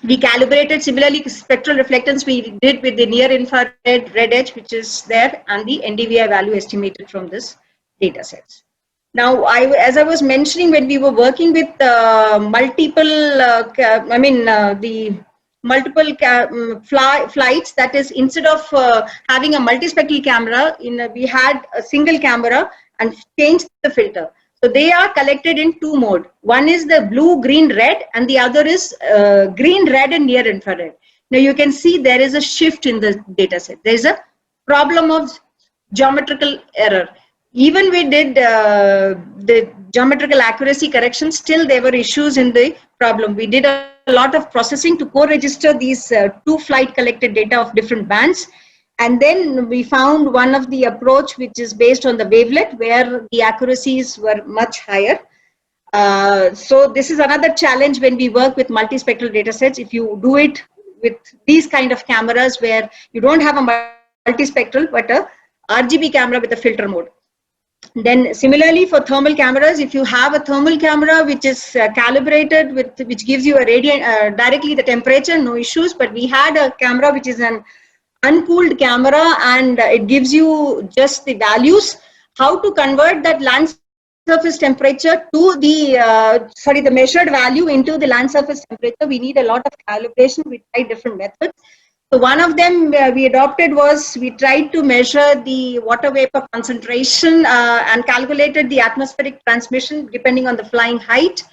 We calibrated similarly spectral reflectance we did with the near infrared red edge, which is there, and the NDVI value estimated from this data sets. Now, as I was mentioning, when we were working with multiple, the multiple flights, that is, instead of having a multispectral camera, we had a single camera and changed the filter. So they are collected in two modes. One is the blue, green, red, and the other is green, red, and near infrared. Now you can see there is a shift in the data set. There is a problem of geometrical error. Even we did the geometrical accuracy correction, still there were issues in the problem. We did a lot of processing to co-register these two flight collected data of different bands. And then we found one of the approach which is based on the wavelet, where the accuracies were much higher. So this is another challenge when we work with multispectral data sets. If you do it with these kind of cameras where you don't have a multispectral but a RGB camera with a filter mode. Then similarly for thermal cameras, if you have a thermal camera which is calibrated with, which gives you a radiant, directly the temperature, no issues. But we had a camera which is an uncooled camera, and it gives you just the values. How to convert that land surface temperature to the, the measured value into the land surface temperature, we need a lot of calibration. We tried different methods. So one of them we adopted was, we tried to measure the water vapor concentration and calculated the atmospheric transmission depending on the flying height.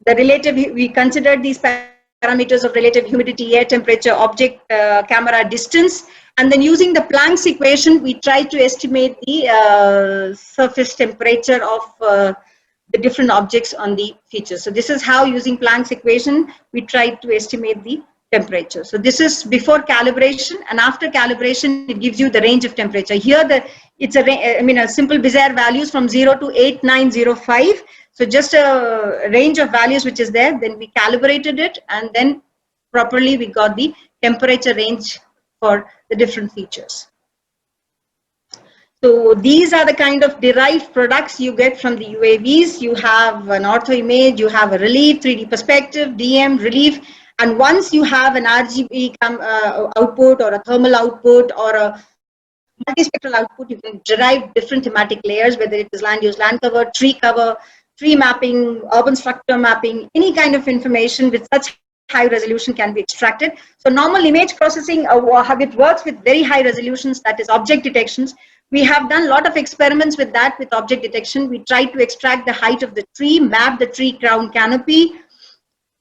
The relative, we considered these parameters of relative humidity, air temperature, object camera distance, and then using the Planck's equation, we tried to estimate the surface temperature of the different objects on the features. So this is how, using Planck's equation, we tried to estimate the temperature. So this is before calibration, and after calibration it gives you the range of temperature. Here it's a simple Bézier values from 0 to 8905. So just a range of values which is there. Then we calibrated it, and then properly we got the temperature range for the different features. So these are the kind of derived products you get from the UAVs. You have an ortho image, you have a relief, 3D perspective, DM, relief. And once you have an RGB output or a thermal output or a multispectral output, you can derive different thematic layers, whether it is land use, land cover, tree mapping, urban structure mapping, any kind of information with such high resolution can be extracted. So normal image processing, it works with very high resolutions, that is object detections. We have done a lot of experiments with that, with object detection. We tried to extract the height of the tree, map the tree crown canopy,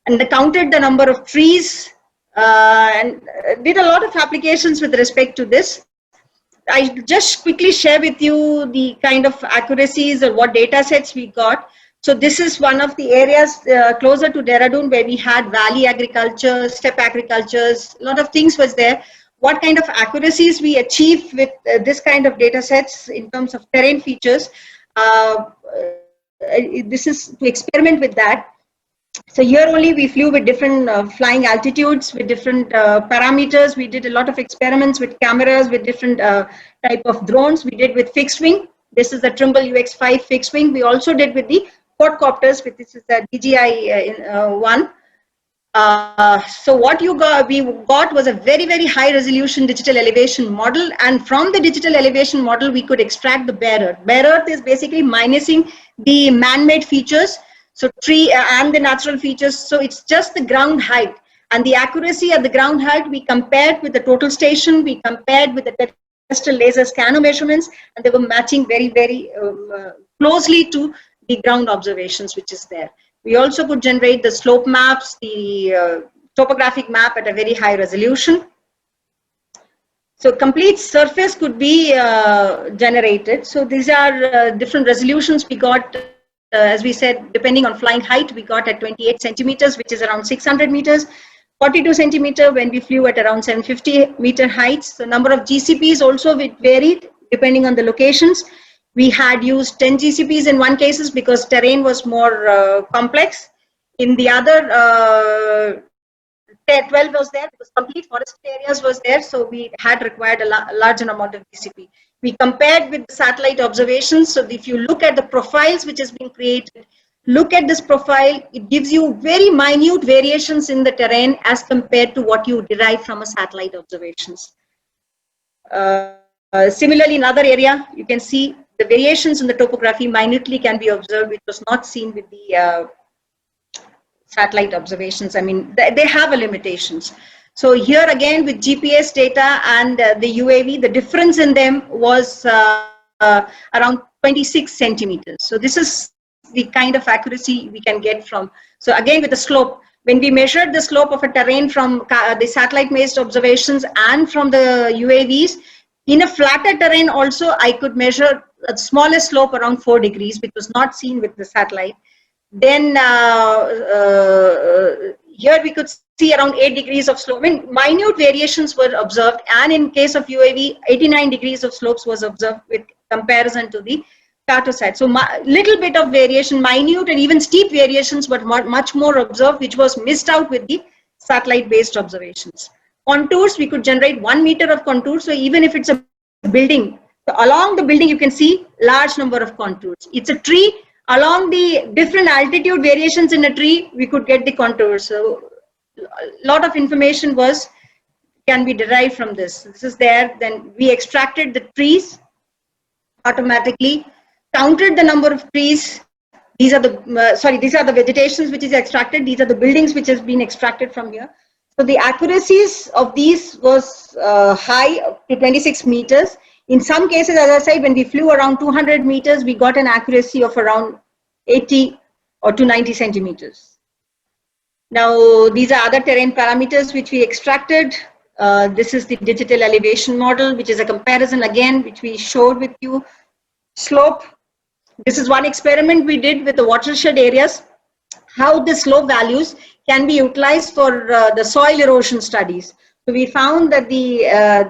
and counted the number of trees, and did a lot of applications with respect to this. I just quickly share with you the kind of accuracies or what data sets we got. So this is one of the areas closer to Dehradun where we had valley agriculture, steppe agricultures, a lot of things was there. What kind of accuracies we achieved with this kind of data sets in terms of terrain features. This is to experiment with that. So here only we flew with different flying altitudes, with different parameters. We did a lot of experiments with cameras, with different type of drones. We did with fixed wing. This is the Trimble UX5 fixed wing. We also did with the quadcopters, with this is the DJI one. So what we got was a very, very high resolution digital elevation model. And from the digital elevation model, we could extract the bare earth. Bare earth is basically minusing the man-made features. So tree and the natural features, so it's just the ground height, and the accuracy at the ground height we compared with the total station, we compared with the terrestrial laser scanner measurements, and they were matching very, very closely to the ground observations which is there. We also could generate the slope maps, the topographic map at a very high resolution. So complete surface could be generated. So these are different resolutions we got. As we said, depending on flying height, we got at 28 centimeters, which is around 600 meters, 42 centimeter when we flew at around 750 meter heights. The number of GCPs also varied depending on the locations. We had used 10 GCPs in one cases because terrain was more complex. In the other, 12 was there because complete forest areas was there, so we had required a larger amount of GCP. We compared with the satellite observations. So if you look at the profiles which has been created, look at this profile, it gives you very minute variations in the terrain as compared to what you derive from a satellite observations. Similarly, in other area, you can see the variations in the topography minutely can be observed, which was not seen with the satellite observations. I mean, they have a limitations. So here again with GPS data and the UAV, the difference in them was around 26 centimeters. So this is the kind of accuracy we can get from. So again with the slope, when we measured the slope of a terrain from the satellite-based observations and from the UAVs, in a flatter terrain also I could measure a smaller slope around 4 degrees, which was not seen with the satellite. Then here we could see around 8 degrees of slope. I mean, minute variations were observed, and in case of UAV, 89 degrees of slopes was observed with comparison to the Cartosat. So little bit of variation, minute and even steep variations were much more observed, which was missed out with the satellite-based observations. Contours, we could generate 1 meter of contours. So even if it's a building, So along the building, you can see large number of contours. It's a tree. Along the different altitude variations in a tree, we could get the contours. So a lot of information can be derived from this. This is there. Then we extracted the trees automatically, counted the number of trees. These are the vegetations which is extracted. These are the buildings which has been extracted from here. So the accuracies of these was high, up to 26 meters. In some cases, as I said, when we flew around 200 meters, we got an accuracy of around 80 or to 90 centimeters. Now, these are other terrain parameters which we extracted. This is the digital elevation model, which is a comparison again, which we showed with you. Slope. This is one experiment we did with the watershed areas, how the slope values can be utilized for the soil erosion studies. So we found that the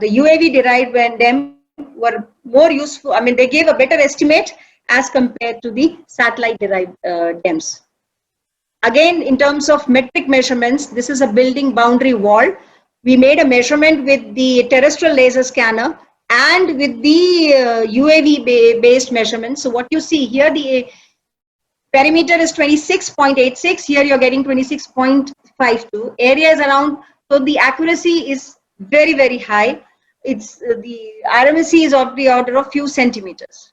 UAV derived DEM were more useful. I mean, they gave a better estimate as compared to the satellite derived DEMs. Again, in terms of metric measurements, this is a building boundary wall. We made a measurement with the terrestrial laser scanner and with the UAV based measurements. So what you see here, the perimeter is 26.86. Here you're getting 26.52. Area is around, so the accuracy is very, very high. It's the RMSE is of the order of few centimeters.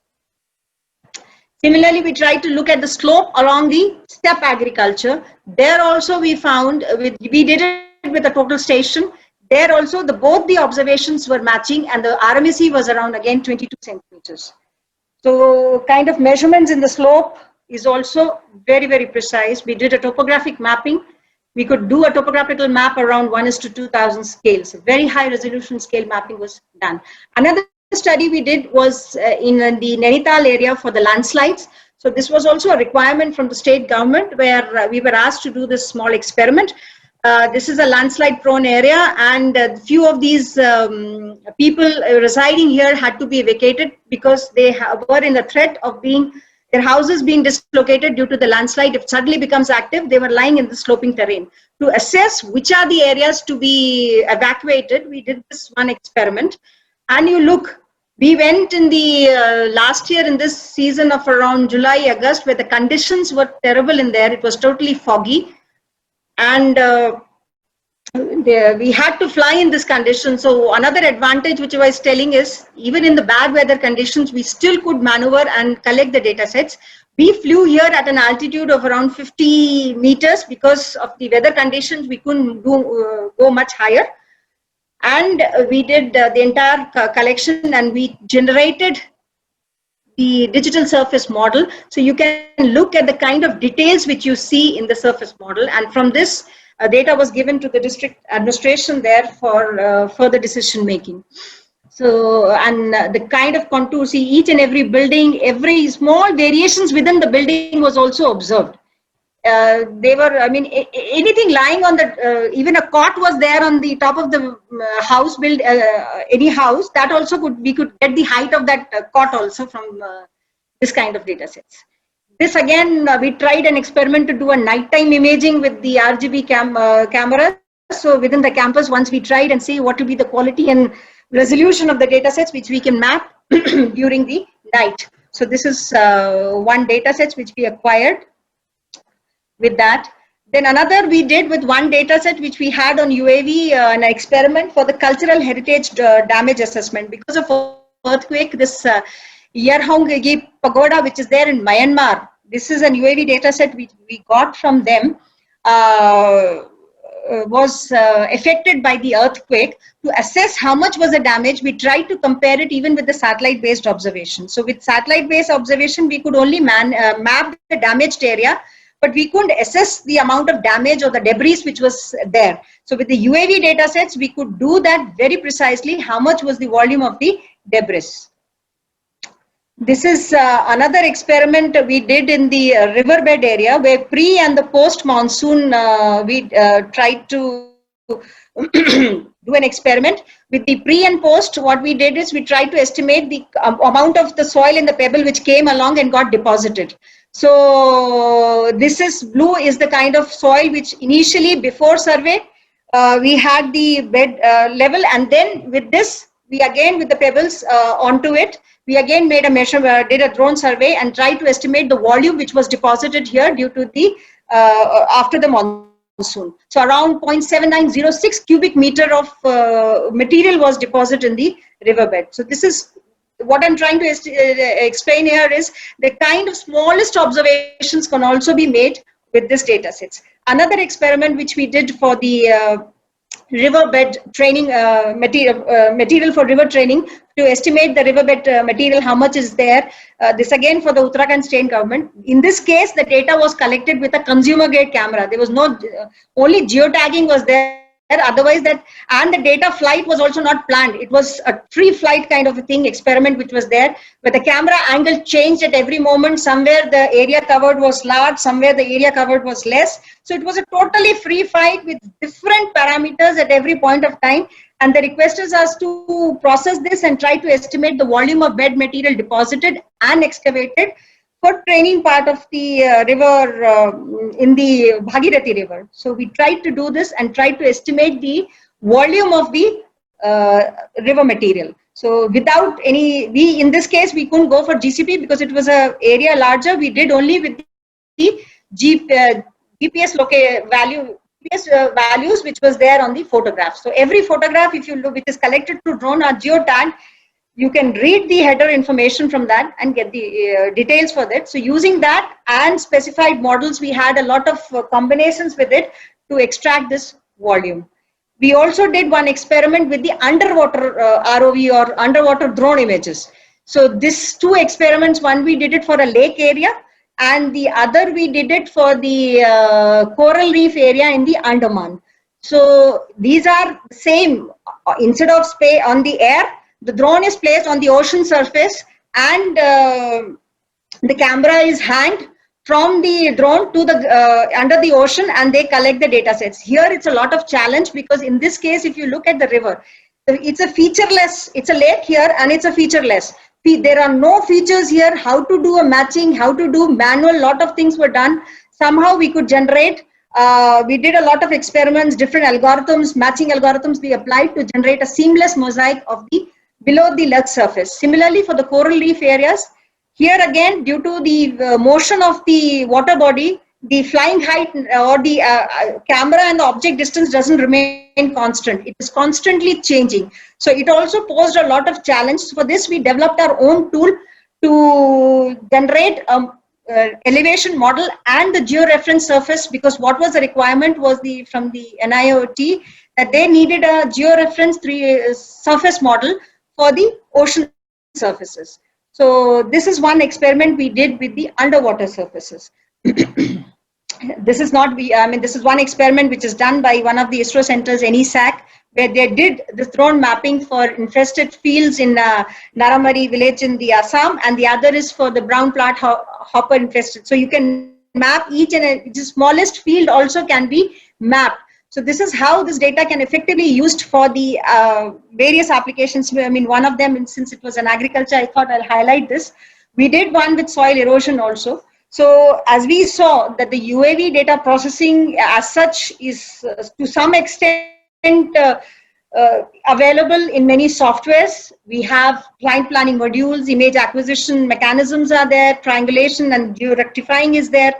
Similarly, we tried to look at the slope along the steppe agriculture. There also we found, we did it with a total station. There also both the observations were matching and the RMSE was around again 22 centimeters. So kind of measurements in the slope is also very, very precise. We did a topographic mapping. We could do a topographical map around 1:2000 scale. So very high resolution scale mapping was done. Another study we did was in the Nainital area for the landslides. So this was also a requirement from the state government where we were asked to do this small experiment. This is a landslide prone area and a few of these people residing here had to be vacated because they were in the threat of their houses being dislocated due to the landslide. If it suddenly becomes active, they were lying in the sloping terrain. To assess which are the areas to be evacuated, we did this one experiment. And you look, we went in the last year in this season of around July, August, where the conditions were terrible in there. It was totally foggy. And we had to fly in this condition. So another advantage which I was telling is, even in the bad weather conditions, we still could maneuver and collect the data sets. We flew here at an altitude of around 50 meters because of the weather conditions. We couldn't go much higher. And we did the entire collection and we generated the digital surface model. So you can look at the kind of details which you see in the surface model. And from this, data was given to the district administration there for further decision making. So, and the kind of contour, see each and every building, every small variations within the building was also observed. They were, I mean, anything lying on the, even a cot was there on the top of the house build, any house, that also we could get the height of that cot also from this kind of data sets. This again, we tried an experiment to do a nighttime imaging with the RGB camera. So within the campus, once we tried and see what will be the quality and resolution of the data sets which we can map during the night. So this is one data set which we acquired with that. Then another we did with one data set which we had on UAV, an experiment for the cultural heritage damage assessment. Because of earthquake, this Yerhonggi pagoda which is there in Myanmar, this is an UAV data set we got from them, was affected by the earthquake. To assess how much was the damage, we tried to compare it even with the satellite based observation. So with satellite based observation, we could only map the damaged area, but we couldn't assess the amount of damage or the debris which was there. So with the UAV data sets, we could do that very precisely, how much was the volume of the debris. This is another experiment we did in the riverbed area where pre and the post monsoon we tried to do an experiment. With the pre and post, what we did is we tried to estimate the amount of the soil in the pebble which came along and got deposited. So this is blue is the kind of soil which initially before survey we had the bed level, and then with this we again, with the pebbles onto it, we again made a measure, did a drone survey and tried to estimate the volume which was deposited here due to the, after the monsoon. So around 0.7906 cubic meter of material was deposited in the riverbed. So this is what I'm trying to explain here is the kind of smallest observations can also be made with this data sets. Another experiment which we did for the riverbed training material for river training to estimate the riverbed material, how much is there. This again for the Uttarakhand state government. In this case, the data was collected with a consumer grade camera. There was no, only geotagging was there. Otherwise that, and the data flight was also not planned. It was a free flight kind of a thing, experiment which was there, but the camera angle changed at every moment. Somewhere the area covered was large, somewhere the area covered was less. So it was a totally free flight with different parameters at every point of time. And the request is us to process this and try to estimate the volume of bed material deposited and excavated for training part of the river in the Bhagirathi river. So we tried to do this and tried to estimate the volume of the river material. So without any, in this case, we couldn't go for GCP because it was a area larger. We did only with the GPS values which was there on the photograph. So every photograph, if you look, which is collected through drone or geotag, you can read the header information from that and get the details for that. So using that and specified models, we had a lot of combinations with it to extract this volume. We also did one experiment with the underwater ROV or underwater drone images. So these two experiments, one we did it for a lake area and the other we did it for the coral reef area in the Andaman. So these are the same, instead of on the air, the drone is placed on the ocean surface and the camera is hanged from the drone to the under the ocean and they collect the data sets. Here it's a lot of challenge because in this case, if you look at the river, it's a featureless, it's a lake here and it's a featureless. There are no features here, how to do a matching, how to do manual, lot of things were done. Somehow we could generate, we did a lot of experiments, different algorithms, matching algorithms we applied to generate a seamless mosaic of the below the lake surface. Similarly for the coral reef areas, here again due to the motion of the water body, the flying height or the camera and the object distance doesn't remain constant. It is constantly changing. So it also posed a lot of challenge. For this we developed our own tool to generate elevation model and the georeference surface, because what was the requirement was from the NIOT that they needed a georeference surface model for the ocean surfaces. So this is one experiment we did with the underwater surfaces. This is not, this is one experiment which is done by one of the ISRO centers, NESAC, where they did the drone mapping for infested fields in Naramari village in the Assam, and the other is for the brown plant hopper infested. So you can map each and the smallest field also can be mapped. So this is how this data can effectively be used for the various applications. I mean, one of them, since it was an agriculture, I thought I'll highlight this. We did one with soil erosion also. So as we saw that the UAV data processing as such is to some extent available in many softwares. We have client planning modules, image acquisition mechanisms are there, triangulation and geo-rectifying is there,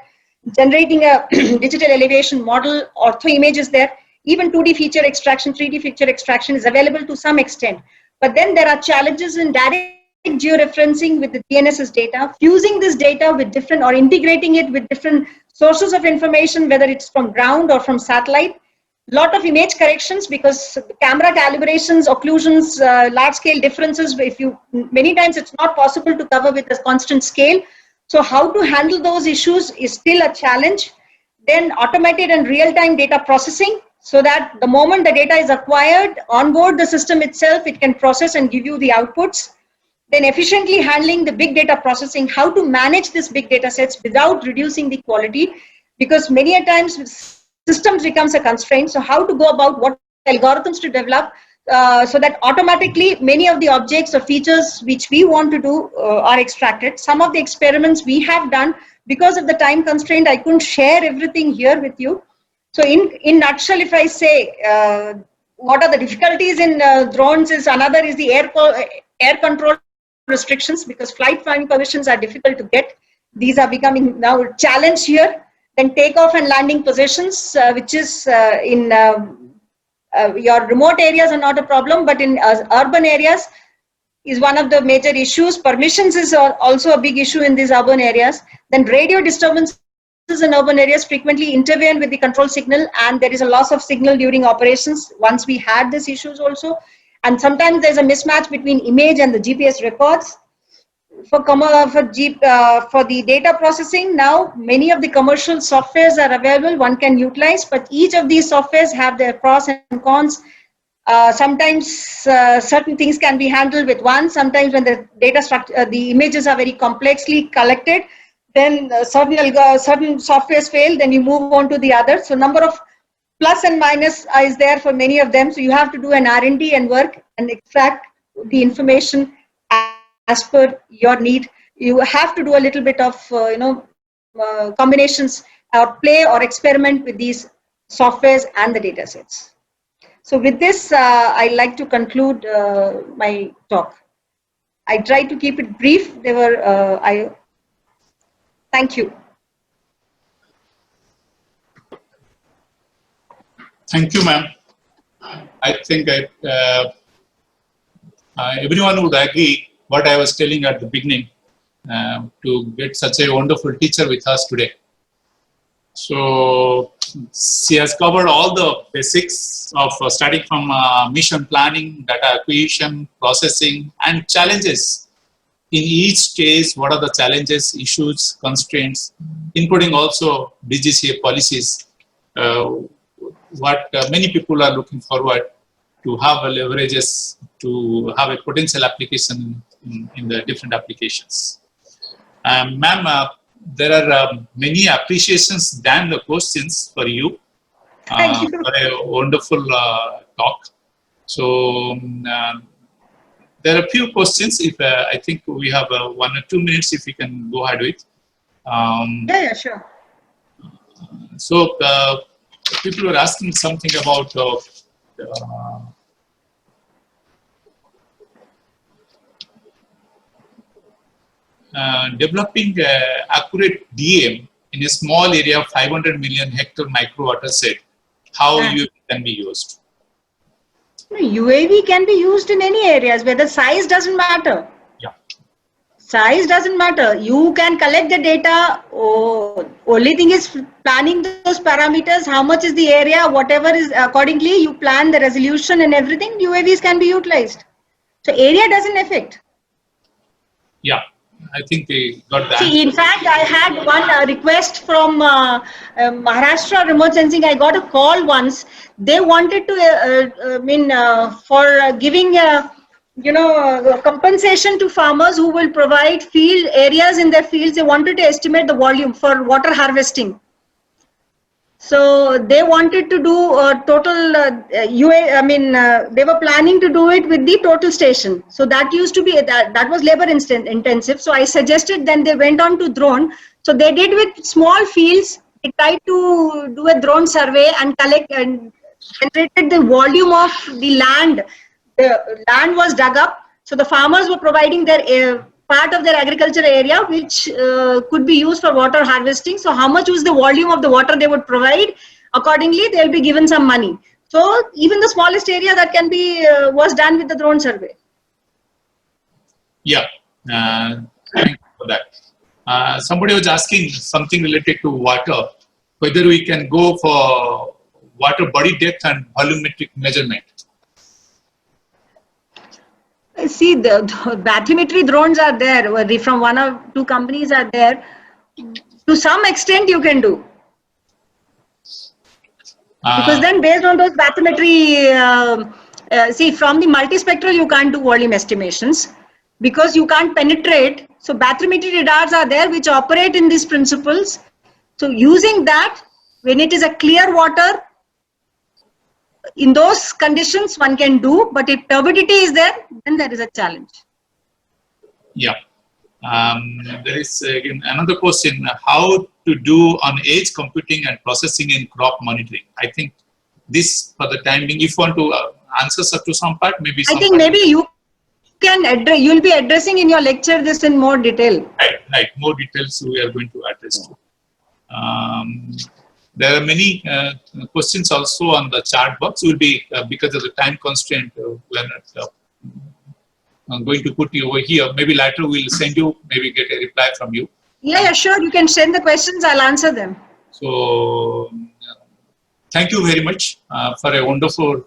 generating a digital elevation model, ortho image is there, even 2D feature extraction, 3D feature extraction is available to some extent. But then there are challenges in direct georeferencing with the GNSS data, fusing this data with different or integrating it with different sources of information, whether it's from ground or from satellite. Lot of image corrections because camera calibrations, occlusions, large scale differences, many times it's not possible to cover with a constant scale. So how to handle those issues is still a challenge. Then automated and real-time data processing, so that the moment the data is acquired on board the system itself, it can process and give you the outputs. Then efficiently handling the big data processing, how to manage this big data sets without reducing the quality, because many a times systems becomes a constraint. So how to go about what algorithms to develop so that automatically many of the objects or features which we want to do are extracted. Some of the experiments we have done, because of the time constraint, I couldn't share everything here with you. So in nutshell, if I say what are the difficulties in drones is another is the air control restrictions, because flight flying permissions are difficult to get. These are becoming now a challenge here. Then takeoff and landing positions, which is in your remote areas are not a problem, but in urban areas is one of the major issues. Permissions is also a big issue in these urban areas. Then radio disturbances in urban areas frequently intervene with the control signal, and there is a loss of signal during operations. Once we had these issues also, and sometimes there's a mismatch between image and the GPS records. For the data processing, now many of the commercial softwares are available, one can utilize, but each of these softwares have their pros and cons. Sometimes certain things can be handled with one. Sometimes when the data structure, the images are very complexly collected, then certain softwares fail, then you move on to the other. So number of plus and minus is there for many of them. So you have to do an R&D and work and extract the information as per your need. You have to do a little bit of combinations or play or experiment with these softwares and the data sets. So with this, I'd like to conclude my talk. I tried to keep it brief. Thank you. Thank you, ma'am. I think everyone would agree what I was telling at the beginning, to get such a wonderful teacher with us today. So she has covered all the basics of starting from mission planning, data acquisition, processing, and challenges. In each stage, what are the challenges, issues, constraints, including also DGCA policies, what many people are looking forward to have leverages to have a potential application in the different applications. Ma'am, there are many appreciations than the questions for you. Thank you. For a wonderful talk. So there are a few questions. If I think we have 1 or 2 minutes, if we can go ahead with. Yeah, sure. So people were asking something about developing accurate DM in a small area of 500 million hectare micro watershed. How UAV can be used? UAV can be used in any areas where the size doesn't matter. Yeah. Size doesn't matter. You can collect the data. Only thing is planning those parameters. How much is the area? Whatever is accordingly, you plan the resolution and everything. UAVs can be utilized. So area doesn't affect. Yeah. I think they got that. See, in fact, I had one request from Maharashtra Remote Sensing. I got a call once. They wanted to, for giving, compensation to farmers who will provide field areas in their fields. They wanted to estimate the volume for water harvesting. So they wanted to do a total they were planning to do it with the total station. So that used to be, that was labor intensive. So I suggested, then they went on to drone. So they did with small fields. They tried to do a drone survey and collect and generated the volume of the land. The land was dug up. So the farmers were providing their part of their agriculture area, which could be used for water harvesting. So how much was the volume of the water they would provide? Accordingly, they'll be given some money. So even the smallest area that can be was done with the drone survey. Yeah, thank you for that. Somebody was asking something related to water, whether we can go for water body depth and volumetric measurement. See, the bathymetry drones are there, from 1 or 2 companies are there. To some extent you can do. Because then based on those bathymetry, see, from the multispectral you can't do volume estimations because you can't penetrate. So bathymetry radars are there which operate in these principles. So using that, when it is a clear water, in those conditions one can do, but if turbidity is there, then there is a challenge. Yeah. There is again another question, how to do on edge computing and processing in crop monitoring. I think this for the time being. If you want to answer to some part, maybe I some think part. maybe you can address, you'll be addressing in your lecture this in more detail. Right. More details we are going to address to. There are many questions also on the chat box. Will be because of the time constraint, we're not I'm going to put you over here. Maybe later we'll send you, maybe get a reply from you. Yeah, sure. You can send the questions. I'll answer them. So, thank you very much for a wonderful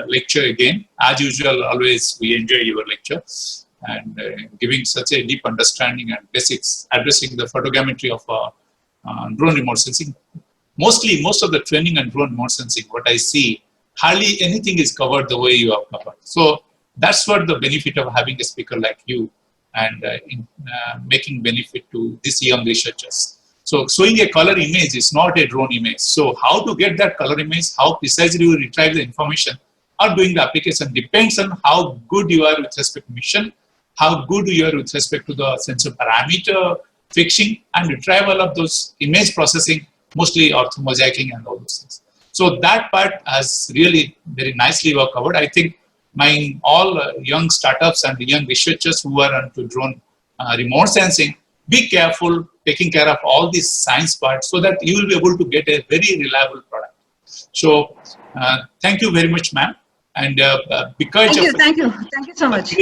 lecture again. As usual, always we enjoy your lecture and giving such a deep understanding and basics, addressing the photogrammetry of drone remote sensing. Mostly, most of the training and drone remote sensing, what I see, hardly anything is covered the way you have covered. So that's what the benefit of having a speaker like you and making benefit to these young researchers. So showing a color image is not a drone image. So how to get that color image, how precisely you retrieve the information or doing the application depends on how good you are with respect to mission, how good you are with respect to the sensor parameter fixing and retrieval of those image processing, mostly orthomosaiking and all those things. So that part has really very nicely well covered. I think my all young startups and young researchers who are onto drone remote sensing, be careful taking care of all these science parts so that you will be able to get a very reliable product. So thank you very much, ma'am. And because thank you so much.